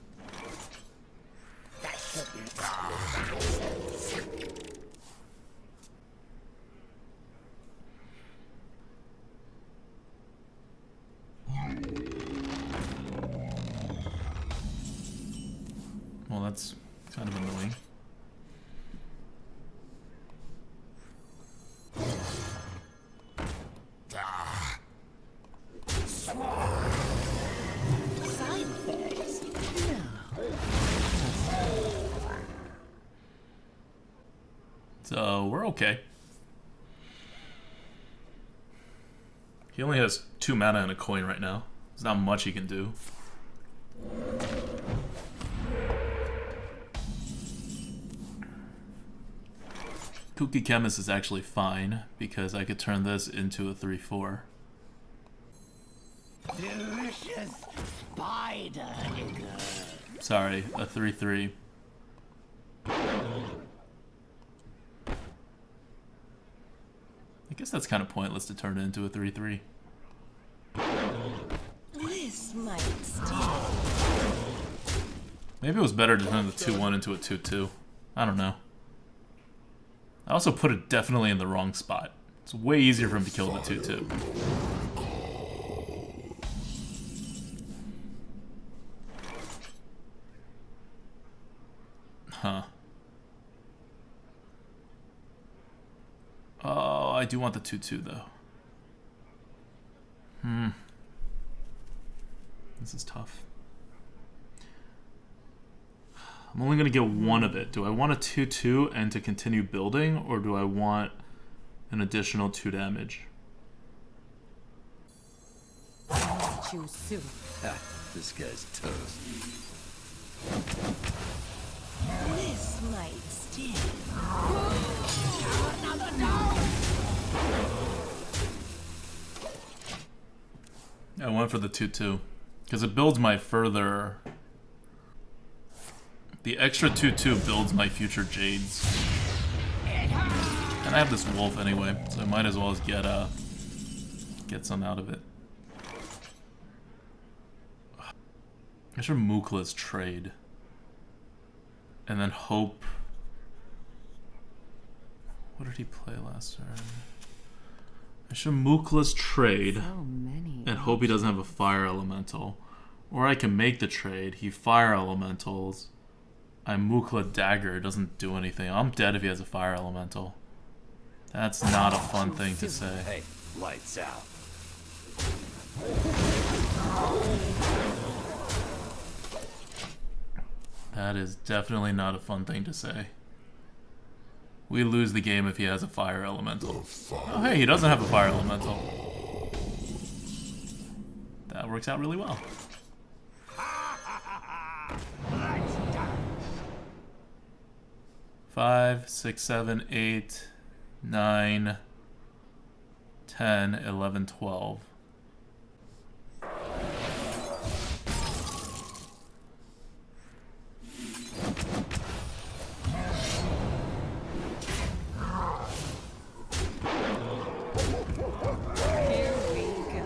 Well, that's kind of annoying. Side effects? So, we're okay. He only has 2 mana and a coin right now. There's not much he can do. Kooky Chemist is actually fine because I could turn this into a 3/4. Delicious spider nigger. Sorry, a 3/3. I guess that's kind of pointless to turn it into a 3/3. This might sting. Maybe it was better to turn the 2/1 into a 2/2. I don't know. I also put it definitely in the wrong spot. It's way easier for him to kill the 2/2. Huh. Oh, I do want the 2/2 though. This is tough. I'm only gonna get one of it. Do I want a 2/2 and to continue building, or do I want an additional 2 damage? Choose soon. Ha, this guy's toast. This might sting. I went for the 2/2 because it builds my further. The extra 2/2 builds my future Jades, and I have this wolf anyway, so I might as well as get some out of it. I should Mookla's trade, and then hope. What did he play last turn? I should Mookla's trade So many. and hope he doesn't have a fire elemental. Or I can make the trade. He fire elementals. I Mookla dagger. It doesn't do anything. I'm dead if he has a fire elemental. That's not a fun thing to say. Hey, lights out. That is definitely not a fun thing to say. We lose the game if he has a fire elemental. Oh hey, he doesn't have a fire elemental. That works out really well. Five, 6, 7, 8, 9, 10, 11, 12. Here we go.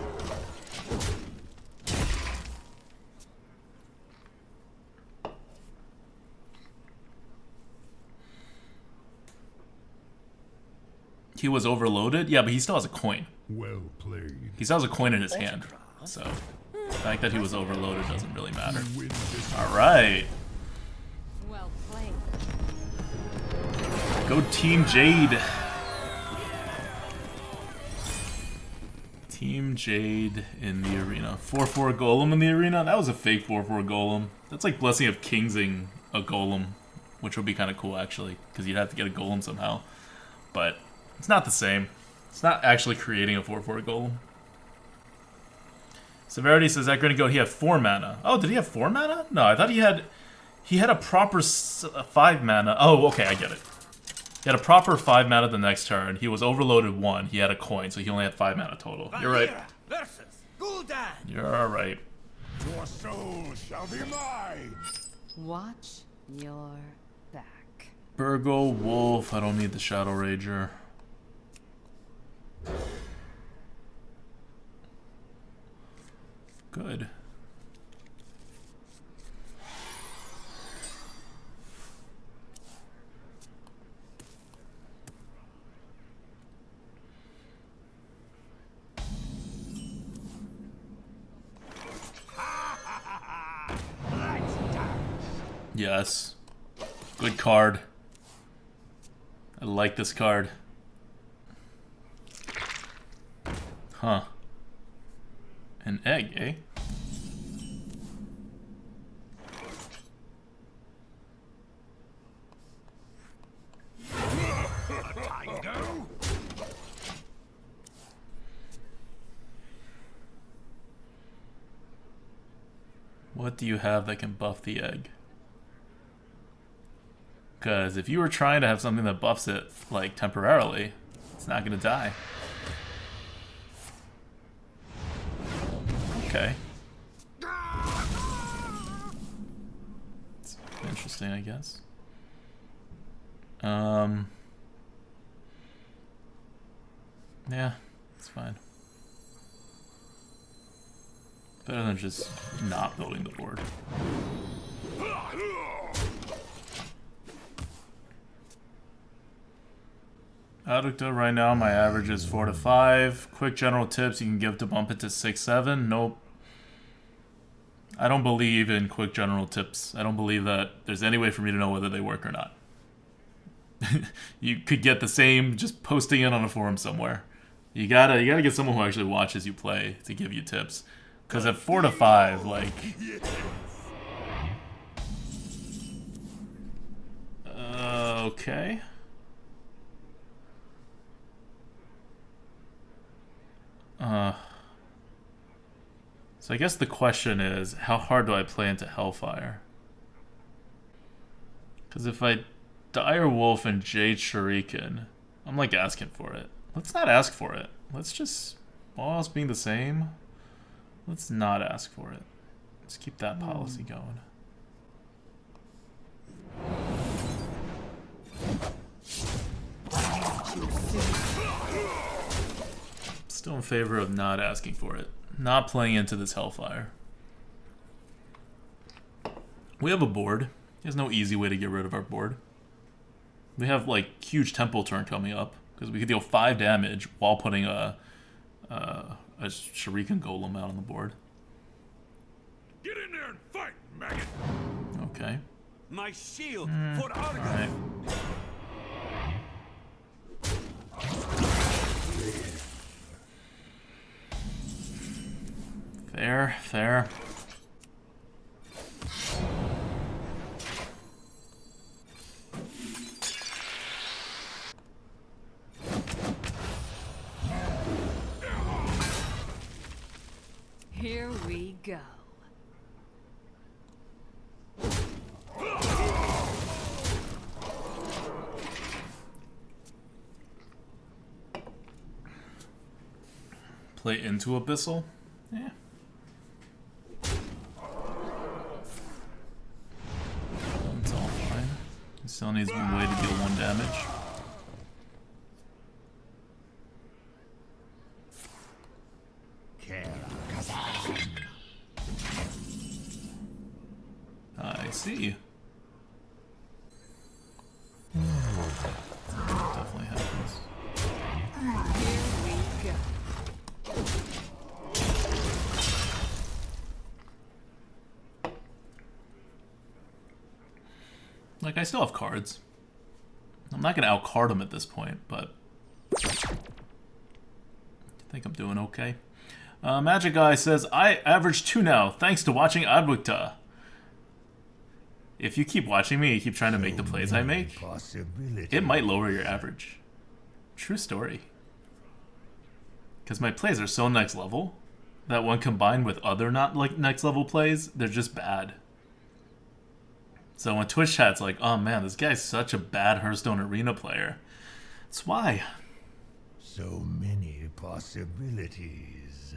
He was overloaded? Yeah, but he still has a coin. Well played. He still has a coin in his hand. So, the fact that he was overloaded doesn't really matter. Win this. Alright. Well played. Go Team Jade. Team Jade in the arena. 4/4 Golem in the arena? That was a fake 4/4 Golem. That's like Blessing of Kingsing a Golem, which would be kind of cool actually, because you'd have to get a Golem somehow. But it's not the same. It's not actually creating a 4/4 Golem. Severity says that Grinning he had 4 mana. Oh, did he have 4 mana? No, I thought he had a proper 5 mana. Oh, okay, I get it. He had a proper 5 mana the next turn. He was overloaded 1. He had a coin, so he only had 5 mana total. You're right. Versus Gul'dan. You're right. Your soul shall be mine. Watch your back. Burgle, Wolf. I don't need the Shadow Rager. Good. Yes. Good card. I like this card. Huh. An egg, eh? Tango. What do you have that can buff the egg? Because if you were trying to have something that buffs it, like, temporarily, it's not going to die. Okay. It's interesting, I guess. Yeah, it's fine. Better than just not building the board. Adductor, right now my average is 4 to 5. Quick general tips you can give to bump it to 6, 7. Nope. I don't believe in quick general tips. I don't believe that there's any way for me to know whether they work or not. You could get the same just posting it on a forum somewhere. You gotta get someone who actually watches you play to give you tips. Because at 4 to 5, like... okay. So I guess the question is, how hard do I play into Hellfire? Because if I Dire Wolf and Jade Shuriken, I'm like asking for it. Let's not ask for it. Let's just, all else being the same, let's not ask for it. Let's keep that policy going. Still in favor of not asking for it. Not playing into this Hellfire. We have a board. There's no easy way to get rid of our board. We have like huge temple turn coming up because we could deal 5 damage while putting a Shuriken Golem out on the board. Get in there and fight, maggot! Okay. My shield for Argus! Alright. Fair, fair. Here we go. Play into Abyssal? Yeah. It's all fine. He still needs one way to deal 1 damage. I see. Definitely happens. Here we go. Like, I still have cards. I'm not going to outcard them at this point, but I think I'm doing okay. Magic Guy says, I average 2 now, thanks to watching Adwikta. If you keep watching me, you keep trying to make the plays I make, it might lower your average. True story. Because my plays are so next level that when combined with other not like next level plays, they're just bad. So when Twitch chat's like, oh man, this guy's such a bad Hearthstone arena player, that's why. So many possibilities.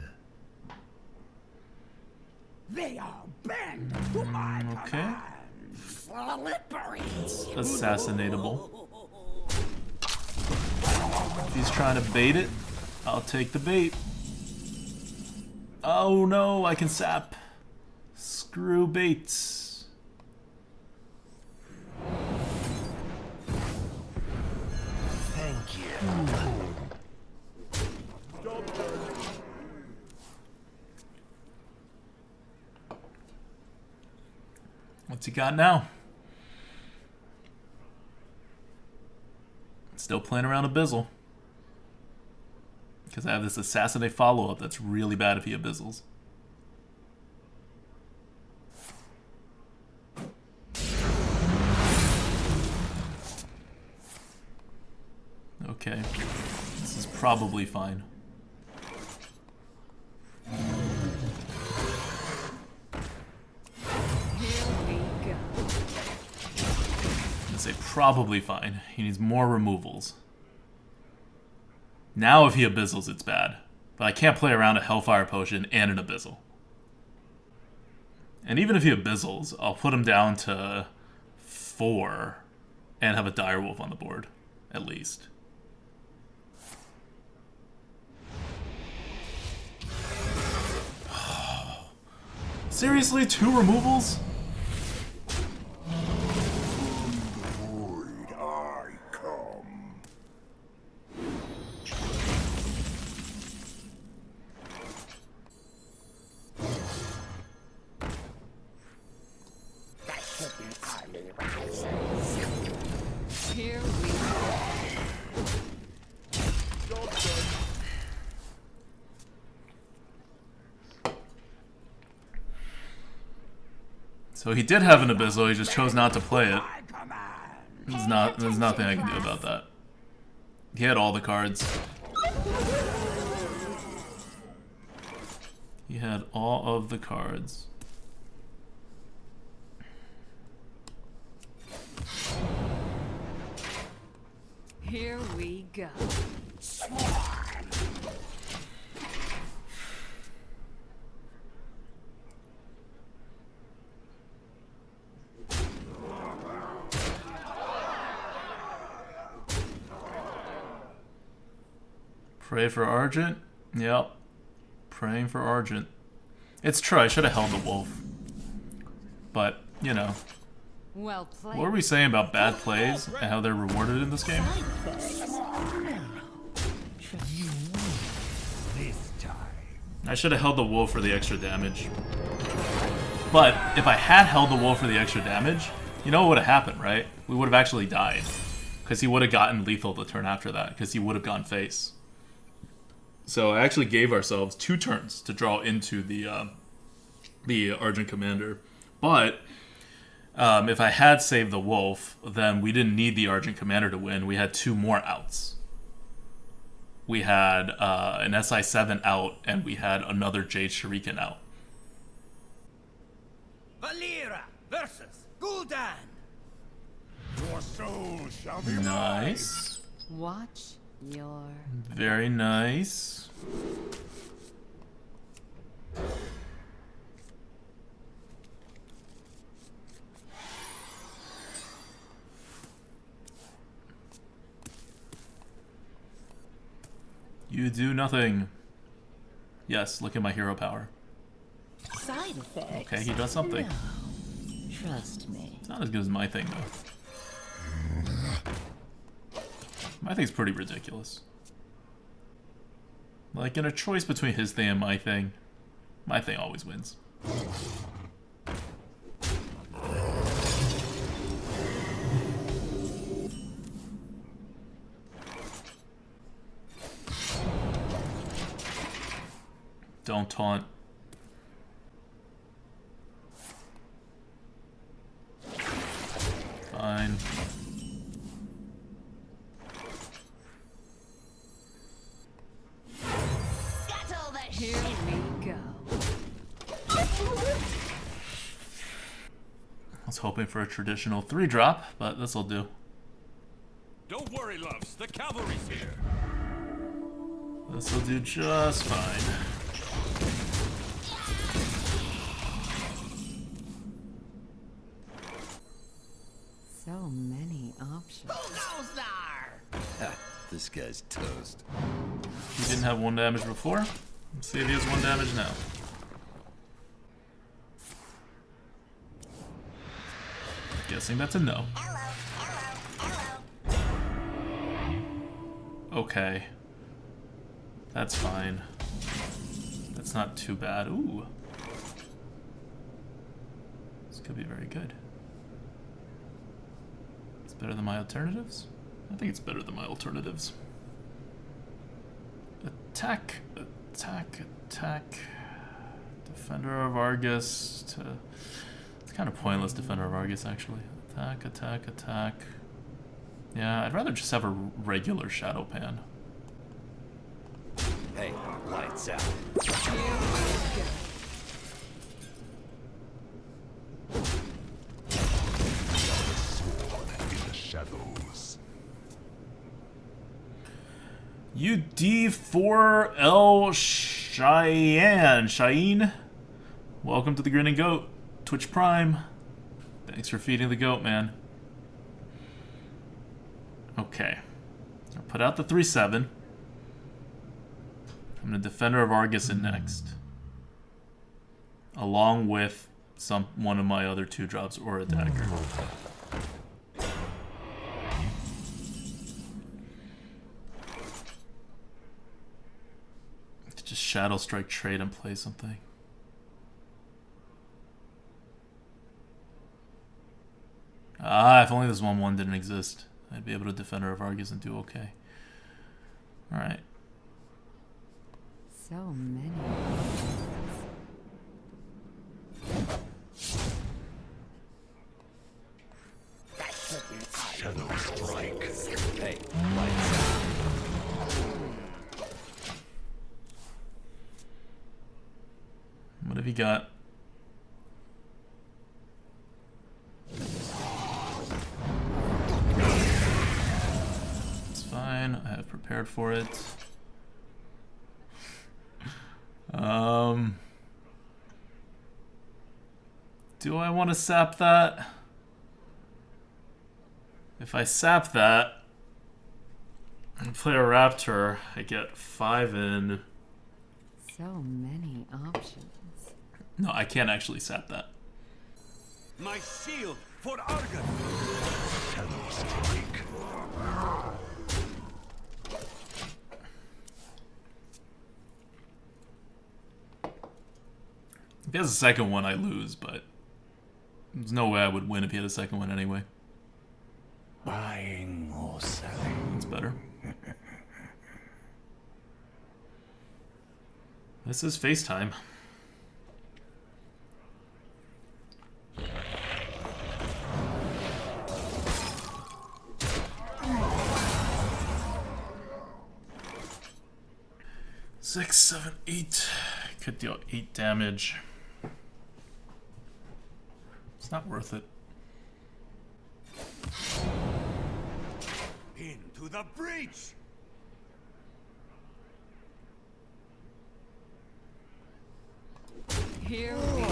They are bent to my Okay. command. Slippery. Assassinatable. If he's trying to bait it, I'll take the bait. Oh no, I can sap. Screw baits. Thank you. What's he got now? Still playing around Abyssal. Because I have this Assassinate follow-up that's really bad if he Abyssals. Okay. This is probably fine. probably fine. He needs more removals. Now if he abyssals, it's bad. But I can't play around a Hellfire Potion and an Abyssal. And even if he abyssals, I'll put him down to 4 and have a Direwolf on the board, at least. Seriously, 2 removals? Void I come. Here we go. So he did have an Abyssal, he just chose not to play it. There's nothing I can do about that. He had all the cards. He had all of the cards. Here we go. Pray for Argent? Yep. Praying for Argent. It's true, I should have held the wolf. But, you know. Well played. What were we saying about bad plays and how they're rewarded in this game? This time. I should have held the wolf for the extra damage. But if I had held the wolf for the extra damage, you know what would have happened, right? We would have actually died. Because he would have gotten lethal the turn after that, because he would have gone face. So I actually gave ourselves 2 turns to draw into the Argent Commander. But if I had saved the wolf, then we didn't need the Argent Commander to win. We had 2 more outs. We had an SI7 out, and we had another Jade Shuriken out. Valera versus Gul'dan. Your soul shall be Nice. Watch your... Very nice. You do nothing. Yes, look at my hero power. Side effects. Okay, he does something. No. Trust me. It's not as good as my thing, though. My thing's pretty ridiculous. Like, in a choice between his thing and my thing always wins. Don't taunt. Fine. Here we go. I was hoping for a traditional 3-drop, but this'll do. Don't worry, loves. The cavalry's here. This'll do just fine. So many options. Who goes there? This guy's toast. He didn't have 1 damage before. Let's see if he has 1 damage now. Guessing that's a no. Okay. That's fine. That's not too bad. Ooh. This could be very good. It's better than my alternatives? I think it's better than my alternatives. Attack, attack, attack. Defender of Argus to... It's kind of pointless, Defender of Argus, actually. Attack, attack, attack. Yeah, I'd rather just have a regular Shadow Pan. Hey, lights out. sword in the shadow UD4L Cheyenne. Welcome to the Grinning Goat. Twitch Prime. Thanks for feeding the goat, man. Okay. I'll put out the 3/7. I'm gonna Defender of Argus in next. Along with one of my other 2-drops or a dagger. Just Shadow Strike trade and play something. Ah, if only this 1/1 didn't exist. I'd be able to Defender of Argus and do okay. Alright. So many. Shadow strike. Hey, What have you got? It's fine. I have prepared for it. Do I want to sap that? If I sap that and play a Raptor, I get 5 in. So many options. No, I can't actually sap that. My shield for Argus. Shadow strike. If he has a second one, I lose, but there's no way I would win if he had a second one anyway. Buying or selling. That's better. This is FaceTime. Six, 7, 8. Could deal 8 damage. It's not worth it. Into the breach. Here we go.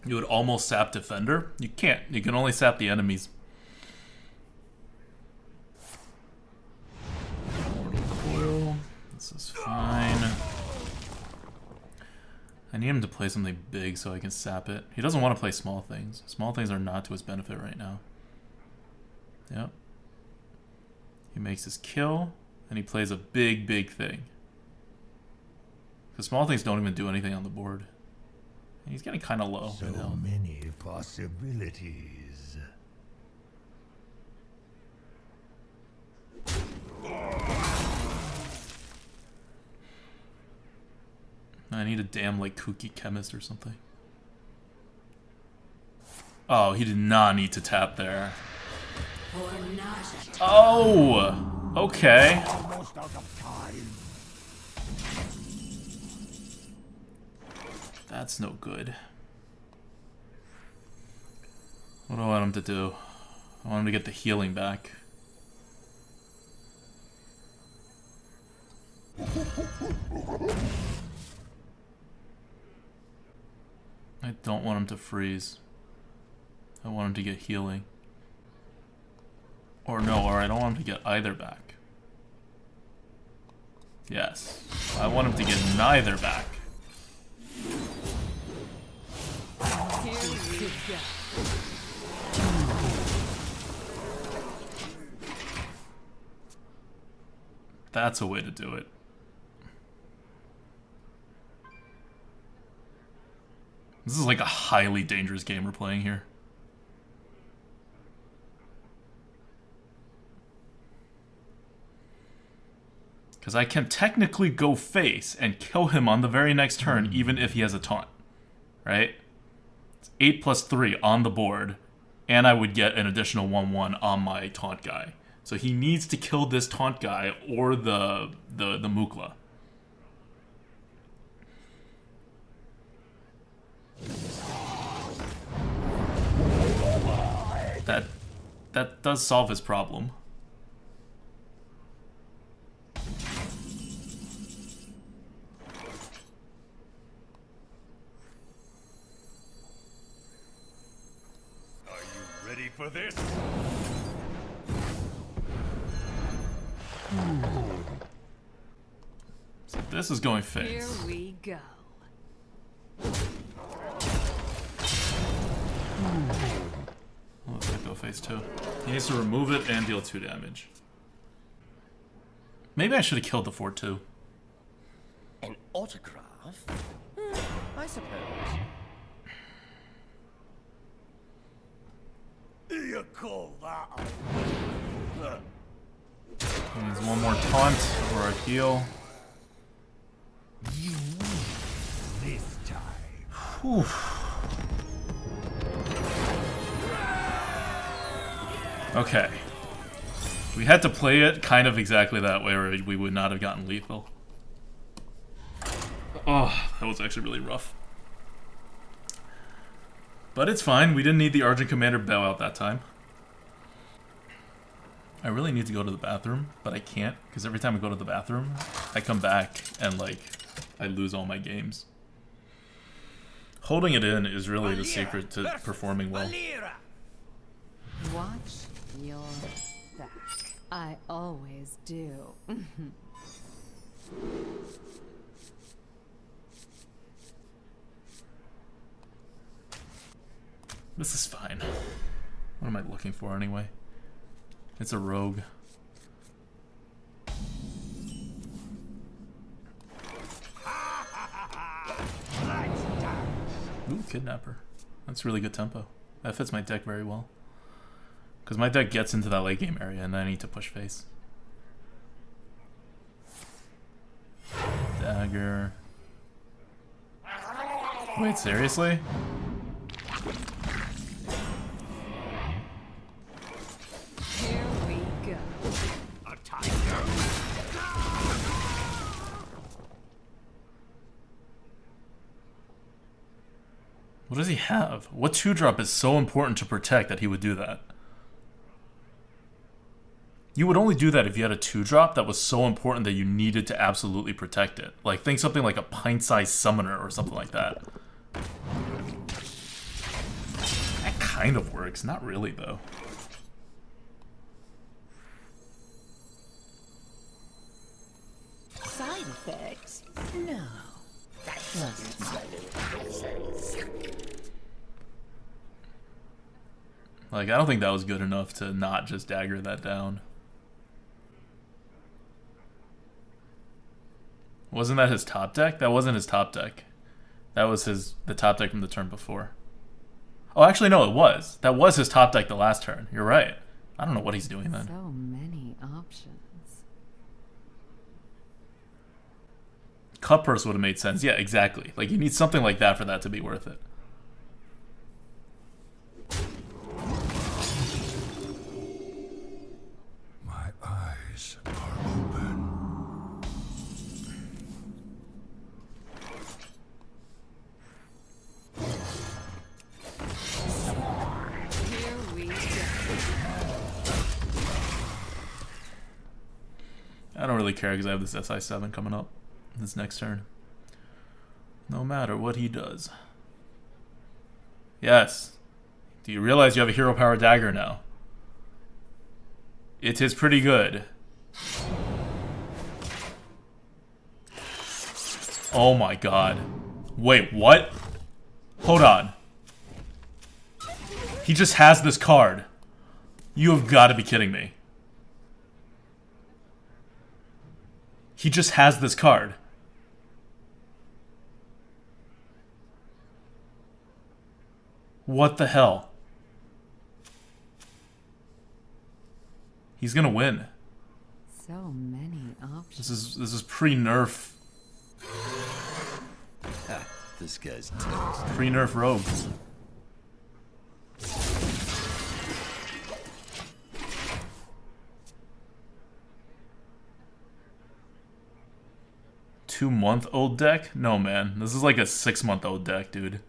You would almost sap Defender? You can't. You can only sap the enemies. Cool. This is fine. I need him to play something big so I can sap it. He doesn't want to play small things. Small things are not to his benefit right now. Yep. He makes his kill, and he plays a big, big thing. Because small things don't even do anything on the board. And he's getting kind of low So right now. many possibilities. I need a damn, like, kooky chemist or something. Oh, he did not need to tap there. Oh! Okay. Almost out of time. That's no good. What do I want him to do? I want him to get the healing back. I don't want him to freeze. I want him to get healing. Or no, or I don't want him to get either back. Yes. I want him to get neither back. Here we go. That's a way to do it. This is like a highly dangerous game we're playing here. Because I can technically go face and kill him on the very next turn, even if he has a taunt. Right? It's 8 plus 3 on the board, and I would get an additional 1/1 on my taunt guy. So he needs to kill this taunt guy or the Mukla. That does solve his problem. Are you ready for this? So this is going Here face. we go. Let that go face too. He needs to remove it and deal 2 damage. Maybe I should have killed the 4-2. An autograph? I suppose. You call that He needs one more taunt or a heal. you win this time? Whew. Okay. We had to play it kind of exactly that way, or we would not have gotten lethal. Oh, that was actually really rough. But it's fine. We didn't need the Argent Commander bail out that time. I really need to go to the bathroom, but I can't, because every time I go to the bathroom, I come back and, like, I lose all my games. Holding it in is really the secret to performing well. Watch your back. I always do. This is fine. What am I looking for anyway? It's a rogue. Ooh, Kidnapper. That's really good tempo. That fits my deck very well. Because my deck gets into that late game area and I need to push face. Dagger. Wait, seriously? Here we go. A tiger. What does he have? What 2-drop is so important to protect that he would do that? You would only do that if you had a 2-drop that was so important that you needed to absolutely protect it. Like, think something like a pint-sized summoner or something like that. That kind of works. Not really, though. Side effects? No. That doesn't make sense. Like, I don't think that was good enough to not just dagger that down. Wasn't that his top deck? That wasn't his top deck. That was the top deck from the turn before. Oh, actually, no, it was. That was his top deck the last turn. You're right. I don't know what he's doing then. So many options. Cut Purse would have made sense. Yeah, exactly. Like, you need something like that for that to be worth it. My eyes are open. Here we go. I don't really care because I have this SI7 coming up this next turn. No matter what he does. Yes. Do you realize you have a hero power dagger now? It is pretty good. Oh my god. Wait, what? Hold on. He just has this card. You have got to be kidding me. He just has this card. What the hell? He's gonna win. So many options. This is pre-nerf. This guy's toast. Pre-nerf rogues. Two-month-old deck? No, man. This is like a 6-month-old deck, dude.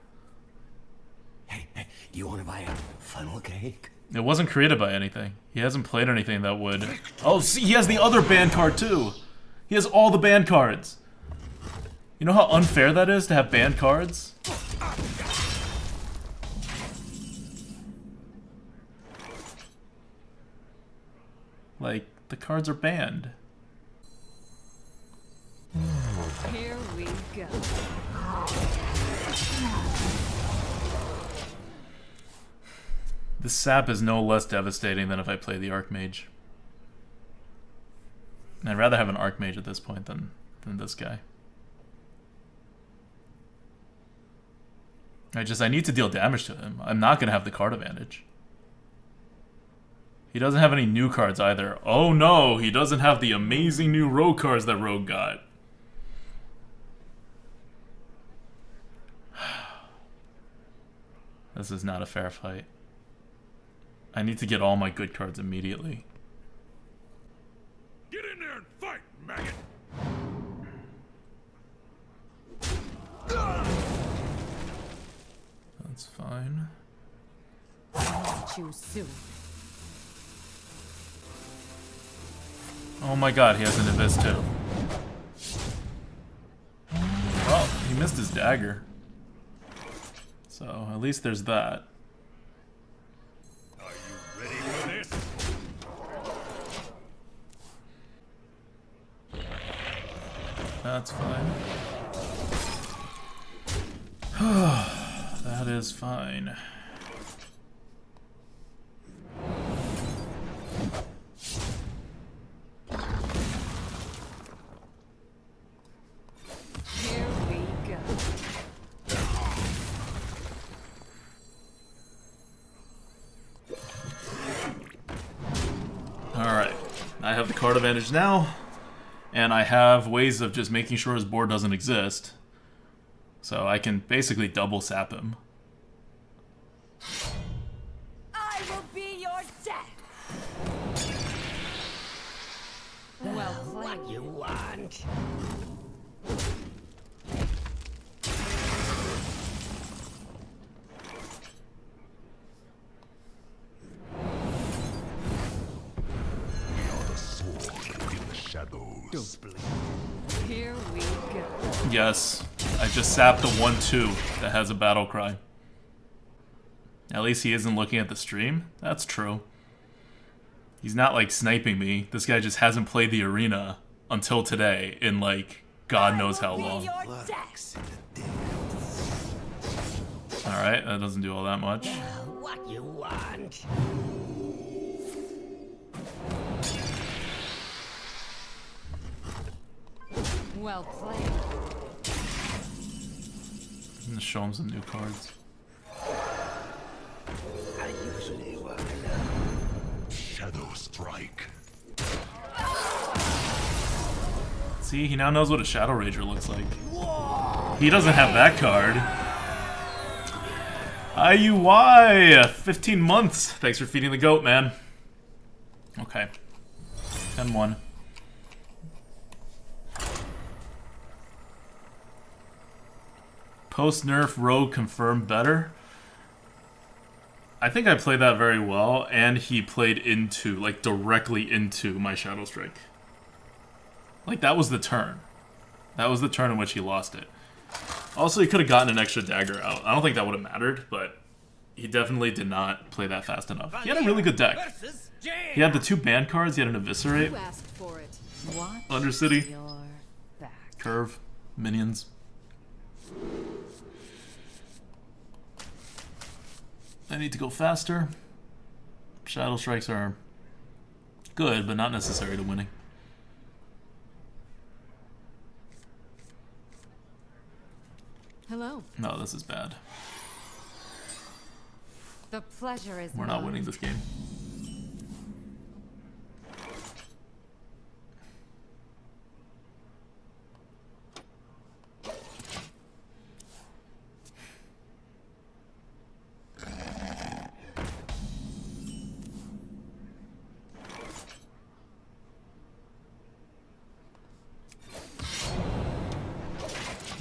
Hey, you want to buy a funnel cake? It wasn't created by anything. He hasn't played anything that would... Oh, see, he has the other banned card, too! He has all the banned cards! You know how unfair that is to have banned cards? Like, the cards are banned. Here we go. The sap is no less devastating than if I play the Archmage. And I'd rather have an Archmage at this point than this guy. I need to deal damage to him. I'm not going to have the card advantage. He doesn't have any new cards either. Oh no, he doesn't have the amazing new Rogue cards that Rogue got. This is not a fair fight. I need to get all my good cards immediately. Get in there and fight, maggot! That's fine. Too soon. Oh my god, he has an Abyss too. Well, he missed his dagger. So, at least there's that. Are you ready for this? That's fine. That is fine. Here we go. Alright. I have the card advantage now. And I have ways of just making sure his board doesn't exist. So I can basically double sap him. I will be your death. Well played. What you want? The sword in the shadows. Here we go. Yes. I just sapped the 1-2 that has a battle cry. At least he isn't looking at the stream. That's true. He's not like sniping me. This guy just hasn't played the arena until today in like God knows how long. Alright, that doesn't do all that much. What you want? Well played. I'm gonna show him some new cards. I usually work alone. Shadow strike. See, he now knows what a Shadow Rager looks like. He doesn't have that card. IUI! 15 months. Thanks for feeding the goat, man. Okay. 10-1. Post-nerf Rogue confirmed better. I think I played that very well, and he played into, like, directly into my Shadow Strike. Like, that was the turn. That was the turn in which he lost it. Also, he could have gotten an extra dagger out. I don't think that would have mattered, but he definitely did not play that fast enough. He had a really good deck. He had the 2 banned cards, he had an Eviscerate, You asked for it. Watch Undercity, your back. Curve, Minions. I need to go faster. Shadow Strikes are good, but not necessary to winning. Hello. No, this is bad. The pleasure is We're not mine. winning this game.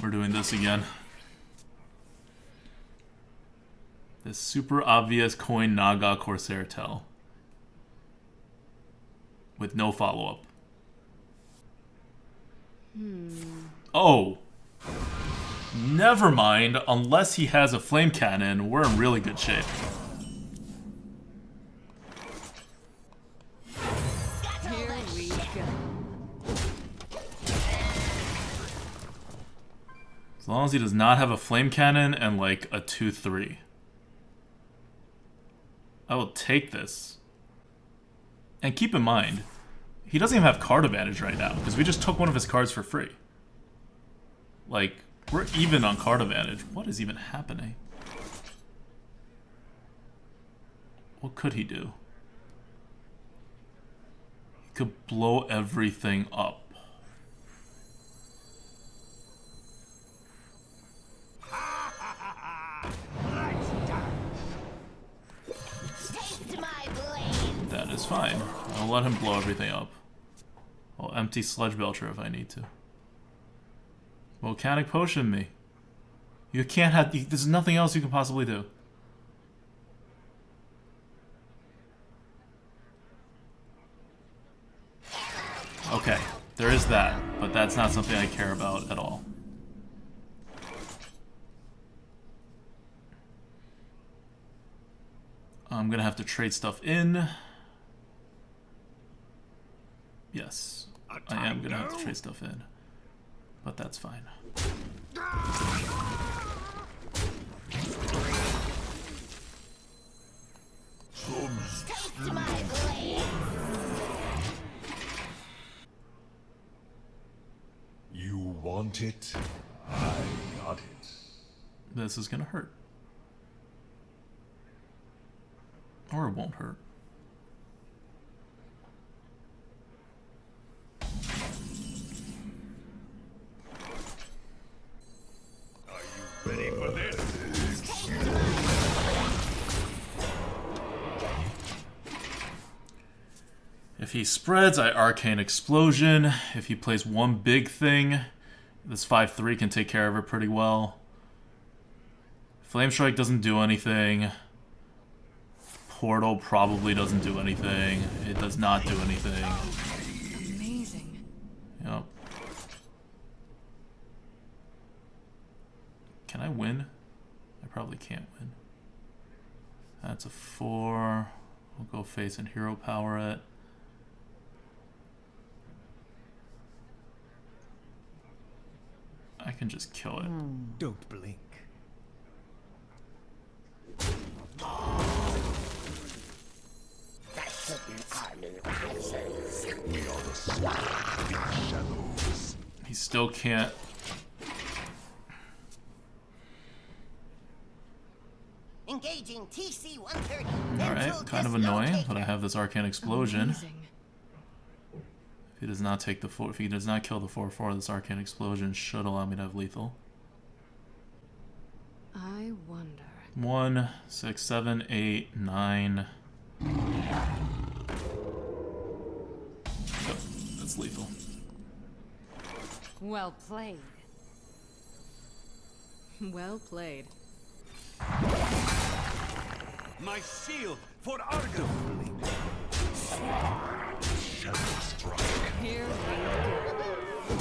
We're doing this again. This super obvious coin Naga Corsair tell. With no follow-up. Oh! Never mind. Unless he has a flame cannon, we're in really good shape. Here we go. As long as he does not have a flame cannon and like a 2-3. I will take this. And keep in mind, he doesn't even have card advantage right now, because we just took one of his cards for free. Like, we're even on card advantage. What is even happening? What could he do? He could blow everything up. That is fine. I'll let him blow everything up. I'll empty Sludge Belcher if I need to. Volcanic Potion me. You can't have... There's nothing else you can possibly do. Okay, there is that, but that's not something I care about at all. I'm gonna have to trade stuff in. Yes, I am gonna have to trade stuff in. But that's fine. You want it? I got it. This is gonna hurt. Or it won't hurt. Ready for this? If he spreads, I Arcane Explosion. If he plays one big thing, this 5/3 can take care of it pretty well. Flame Strike doesn't do anything. Portal probably doesn't do anything. It does not do anything. Amazing. Yep. Can I win? I probably can't win. That's a 4. We'll go face and hero power it. I can just kill it. Don't blink. That certain army rises. We are the spark in the shadows. He still can't. Engaging TC-130. Alright, kind of annoying, but I have this Arcane Explosion. Amazing. If he does not take the 4, if he does not kill the 4/4, this Arcane Explosion should allow me to have lethal. I wonder. 1, 6, 7, 8, 9. Yep, that's lethal. Well played. Well played. My shield for Argo. Shadow strike. Here we go.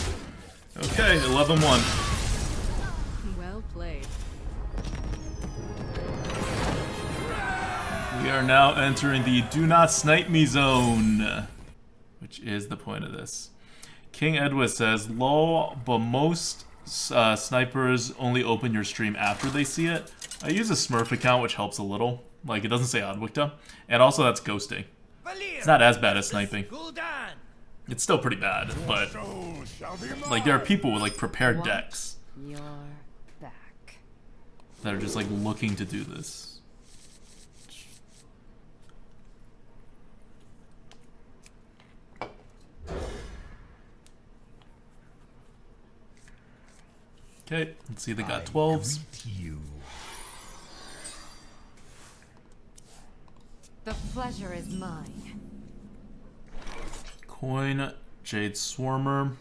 Okay, 11-1. Well played. We are now entering the Do Not Snipe Me zone, which is the point of this. King Edwis says, lol, but most snipers only open your stream after they see it. I use a Smurf account, which helps a little. Like, it doesn't say Adwicta. And also, that's ghosting. It's not as bad as sniping. Gul'dan. It's still pretty bad, but So shall be like there are people with like prepared decks You're back. that are just like looking to do this. Okay, let's see, they got 12s. you. The pleasure is mine. Coin, Jade Swarmer.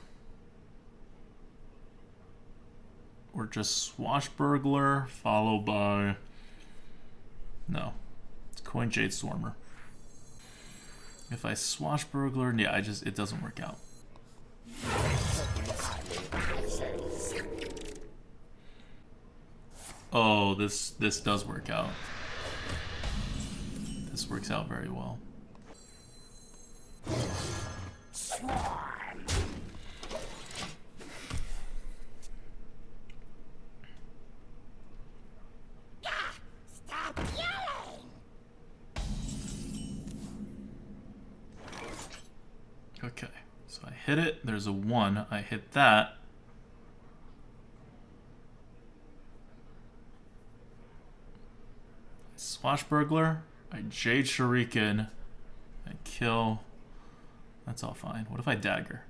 Or just Swashbuckler, followed by No. It's coin Jade Swarmer. If I Swashbuckler, yeah, it doesn't work out. Oh, this does work out. This works out very well. Stop yelling! Okay, so I hit it. There's a 1. I hit that. Swashbuckler. I Jade Shuriken. I kill. That's all fine. What if I dagger?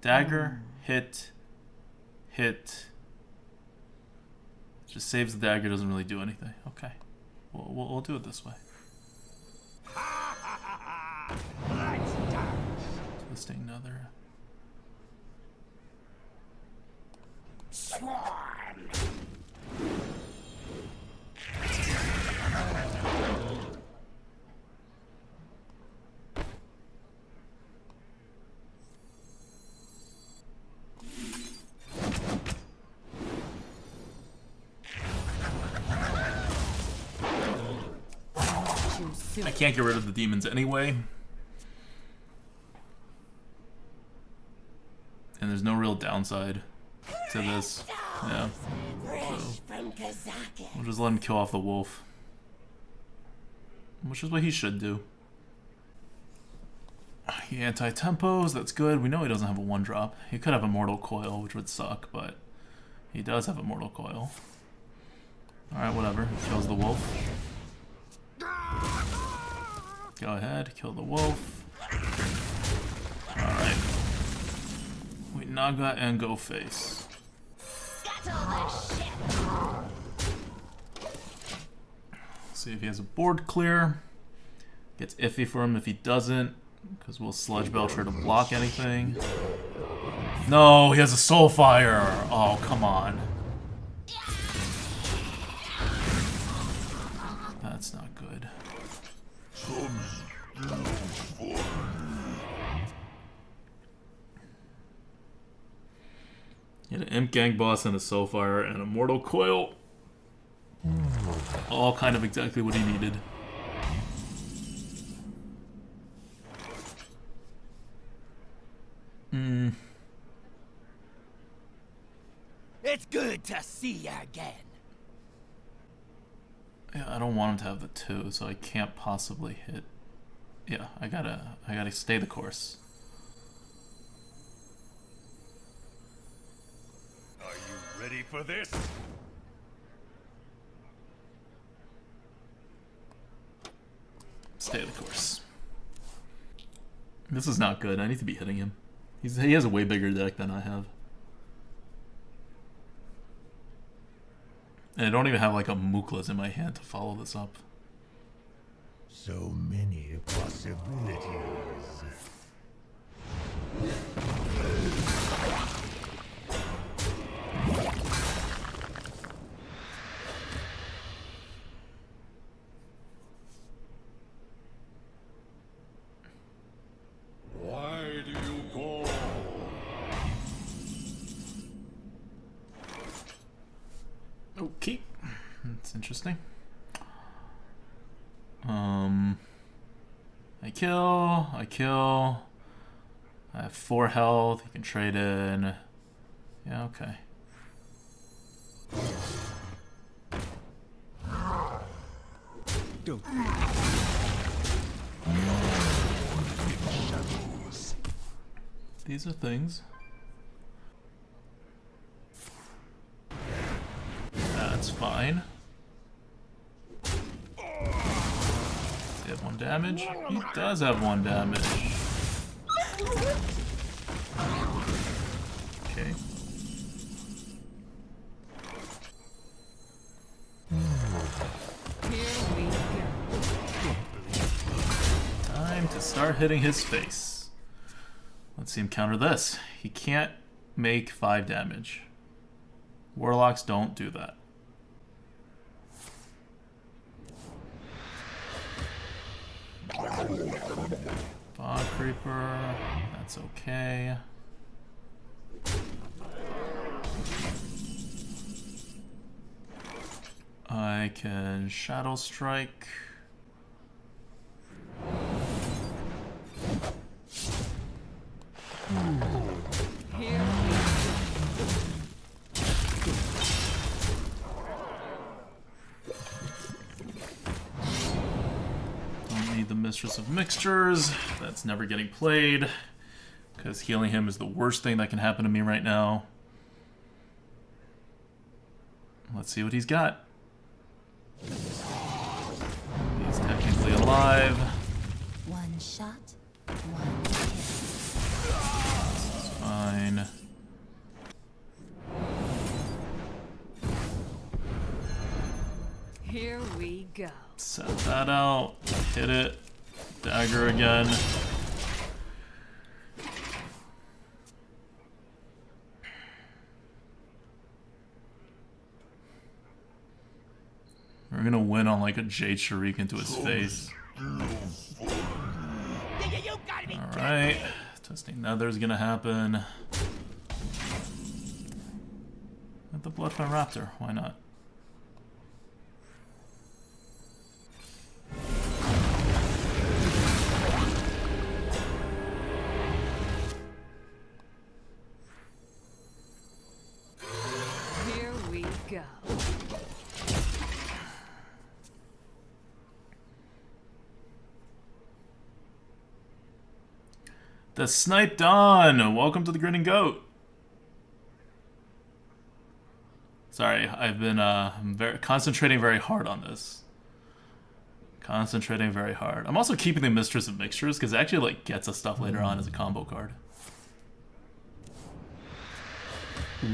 Dagger, hit. Just saves the dagger, doesn't really do anything. Okay. We'll do it this way. Twisting another. Swarm! I can't get rid of the demons anyway. And there's no real downside to this. Yeah. So From Kazakus. we'll just let him kill off the wolf. Which is what he should do. He anti-tempos, that's good. We know he doesn't have a 1-drop. He could have a Mortal Coil, which would suck, but he does have a Mortal Coil. Alright, whatever. He kills the wolf. Go ahead, kill the wolf. Alright. We Naga and go face. See if he has a board clear. Gets iffy for him if he doesn't, because we'll Sludge Belcher to block anything. No, he has a Soulfire! Oh, come on. That's not good. He had an Imp Gang Boss and a Soulfire and a Mortal Coil. All kind of exactly what he needed. It's good to see you again. Yeah, I don't want him to have the 2, so I can't possibly hit. Yeah, I gotta stay the course. Are you ready for this? Stay the course. This is not good. I need to be hitting him. He has a way bigger deck than I have. And I don't even have like a Muklas in my hand to follow this up. So many possibilities. Why do you call? Okay. That's interesting. I kill. I have 4 health. You can trade in. Yeah, okay. These are things. That's fine. Does he have 1 damage? He does have 1 damage. Okay. Here we go. Time to start hitting his face. Let's see him counter this. He can't make 5 damage. Warlocks don't do that. Super. That's okay. I can Shadow Strike. Don't need the Mistress of Mixtures. That's never getting played, because healing him is the worst thing that can happen to me right now. Let's see what he's got. He's technically alive. One shot, one kill. It's fine. Here we go. Set that out. Hit it. Dagger again. We're gonna win on like a Jade Shuriken into his face. Alright. Testing Nether's gonna happen. With the Bloodfire Raptor, why not? Here we go. The Snipe Dawn! Welcome to the Grinning Goat. Sorry, I've been concentrating very hard on this. Concentrating very hard. I'm also keeping the Mistress of Mixtures because it actually like gets us stuff later on as a combo card.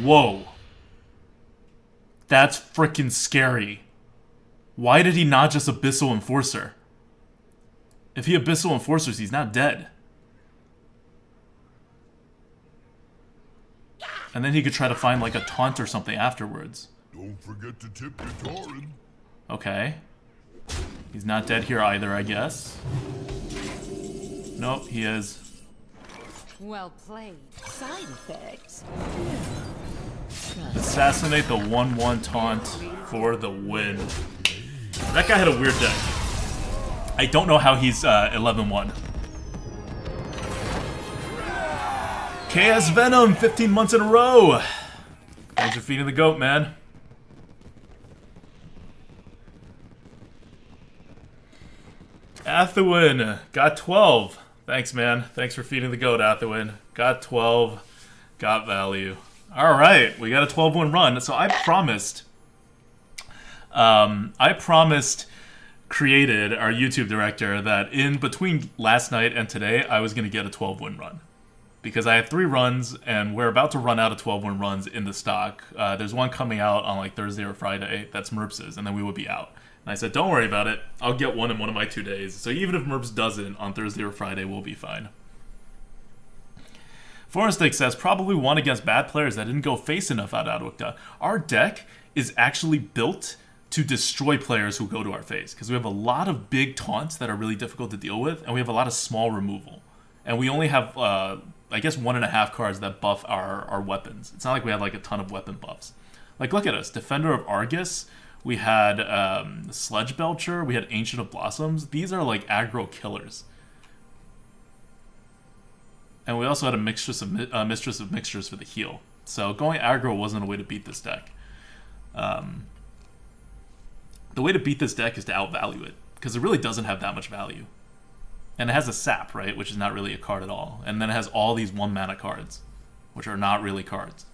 Whoa. That's freaking scary. Why did he not just Abyssal Enforcer? If he Abyssal Enforcers, he's not dead. And then he could try to find like a taunt or something afterwards. Don't forget to tip your Tauren. Okay. He's not dead here either, I guess. Nope, he is. Well played. Side effects. Assassinate the 1/1 taunt for the win. That guy had a weird deck. I don't know how he's 11-1. KS Venom, 15 months in a row. Thanks for feeding the goat, man. Athawin got 12. Thanks, man. Thanks for feeding the goat, Athawin. Got 12. Got value. All right, we got a 12-1 run. So I promised Created, our YouTube director, that in between last night and today, I was going to get a 12-win run. Because I had 3 runs, and we're about to run out of 12-win runs in the stock. There's one coming out on like Thursday or Friday. That's Merps's, and then we will be out. And I said, don't worry about it. I'll get one in one of my 2 days. So even if Merps doesn't on Thursday or Friday, we'll be fine. Forestick says, probably won against bad players that didn't go face enough out of Adwicta. Our deck is actually built to destroy players who go to our face. Because we have a lot of big taunts that are really difficult to deal with, and we have a lot of small removal. And we only have... I guess 1.5 cards that buff our weapons. It's not like we had like a ton of weapon buffs. Like, look at us. Defender of Argus. We had Sledge Belcher. We had Ancient of Blossoms. These are like aggro killers. And we also had a Mistress of Mixtures for the heal. So going aggro wasn't a way to beat this deck. The way to beat this deck is to outvalue it. Because it really doesn't have that much value. And it has a sap, right? Which is not really a card at all. And then it has all these 1-mana cards, which are not really cards.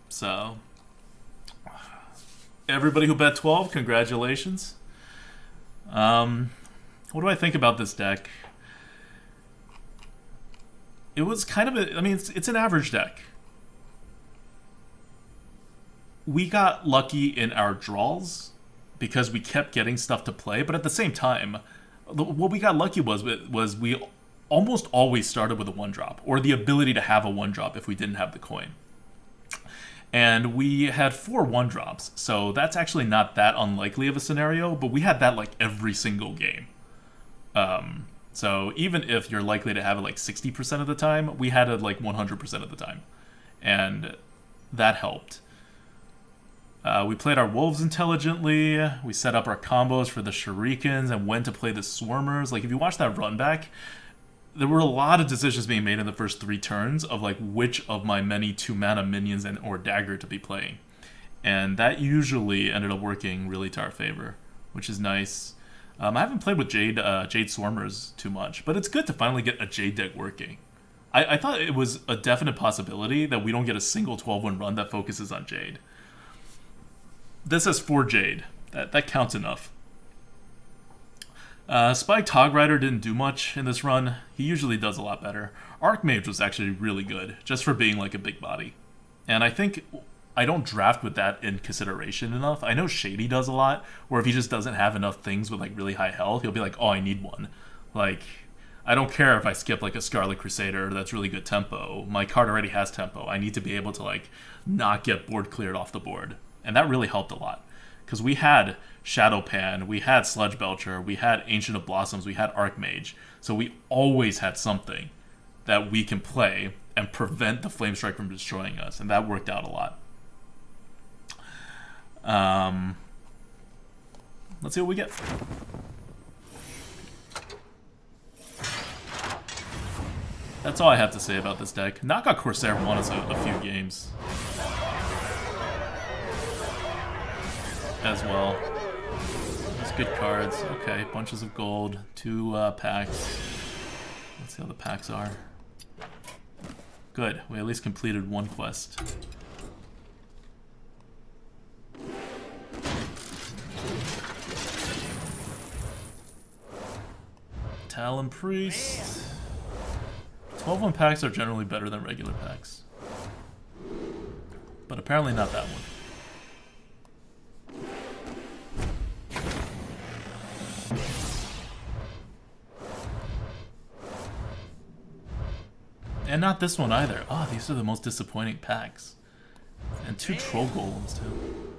So, everybody who bet 12, congratulations. What do I think about this deck? It was kind of a... I mean, it's an average deck. We got lucky in our draws, because we kept getting stuff to play, but at the same time, what we got lucky was we almost always started with a 1-drop, or the ability to have a 1-drop if we didn't have the coin. And we had 4 1-drops, so that's actually not that unlikely of a scenario, but we had that like every single game. So even if you're likely to have it like 60% of the time, we had it like 100% of the time. And that helped. We played our wolves intelligently. We set up our combos for the shurikens and when to play the swarmers. Like if you watch that run back, there were a lot of decisions being made in the first 3 turns of like which of my many 2-mana minions and or dagger to be playing. And that usually ended up working really to our favor, which is nice. I haven't played with Jade Swarmers too much, but it's good to finally get a Jade deck working. I thought it was a definite possibility that we don't get a single 12-win run that focuses on Jade. This is for Jade. That counts enough. Spiked Hog Rider didn't do much in this run. He usually does a lot better. Archmage was actually really good, just for being like a big body. And I think I don't draft with that in consideration enough. I know Shady does a lot, where if he just doesn't have enough things with like really high health, he'll be like, oh, I need one. Like, I don't care if I skip like a Scarlet Crusader that's really good tempo. My card already has tempo. I need to be able to like not get board cleared off the board. And that really helped a lot. Because we had Shadow Pan, we had Sludge Belcher, we had Ancient of Blossoms, we had Archmage. So we always had something that we can play and prevent the Flame Strike from destroying us. And that worked out a lot. Let's see what we get. That's all I have to say about this deck. Knockout Corsair won us a few games as well. There's good cards. Okay, bunches of gold, 2 packs. Let's see how the packs are. Good, we at least completed 1 quest. Talon Priest. 12-1 packs are generally better than regular packs. But apparently not that one. And not this one either. Oh, these are the most disappointing packs. And 2 troll golems too.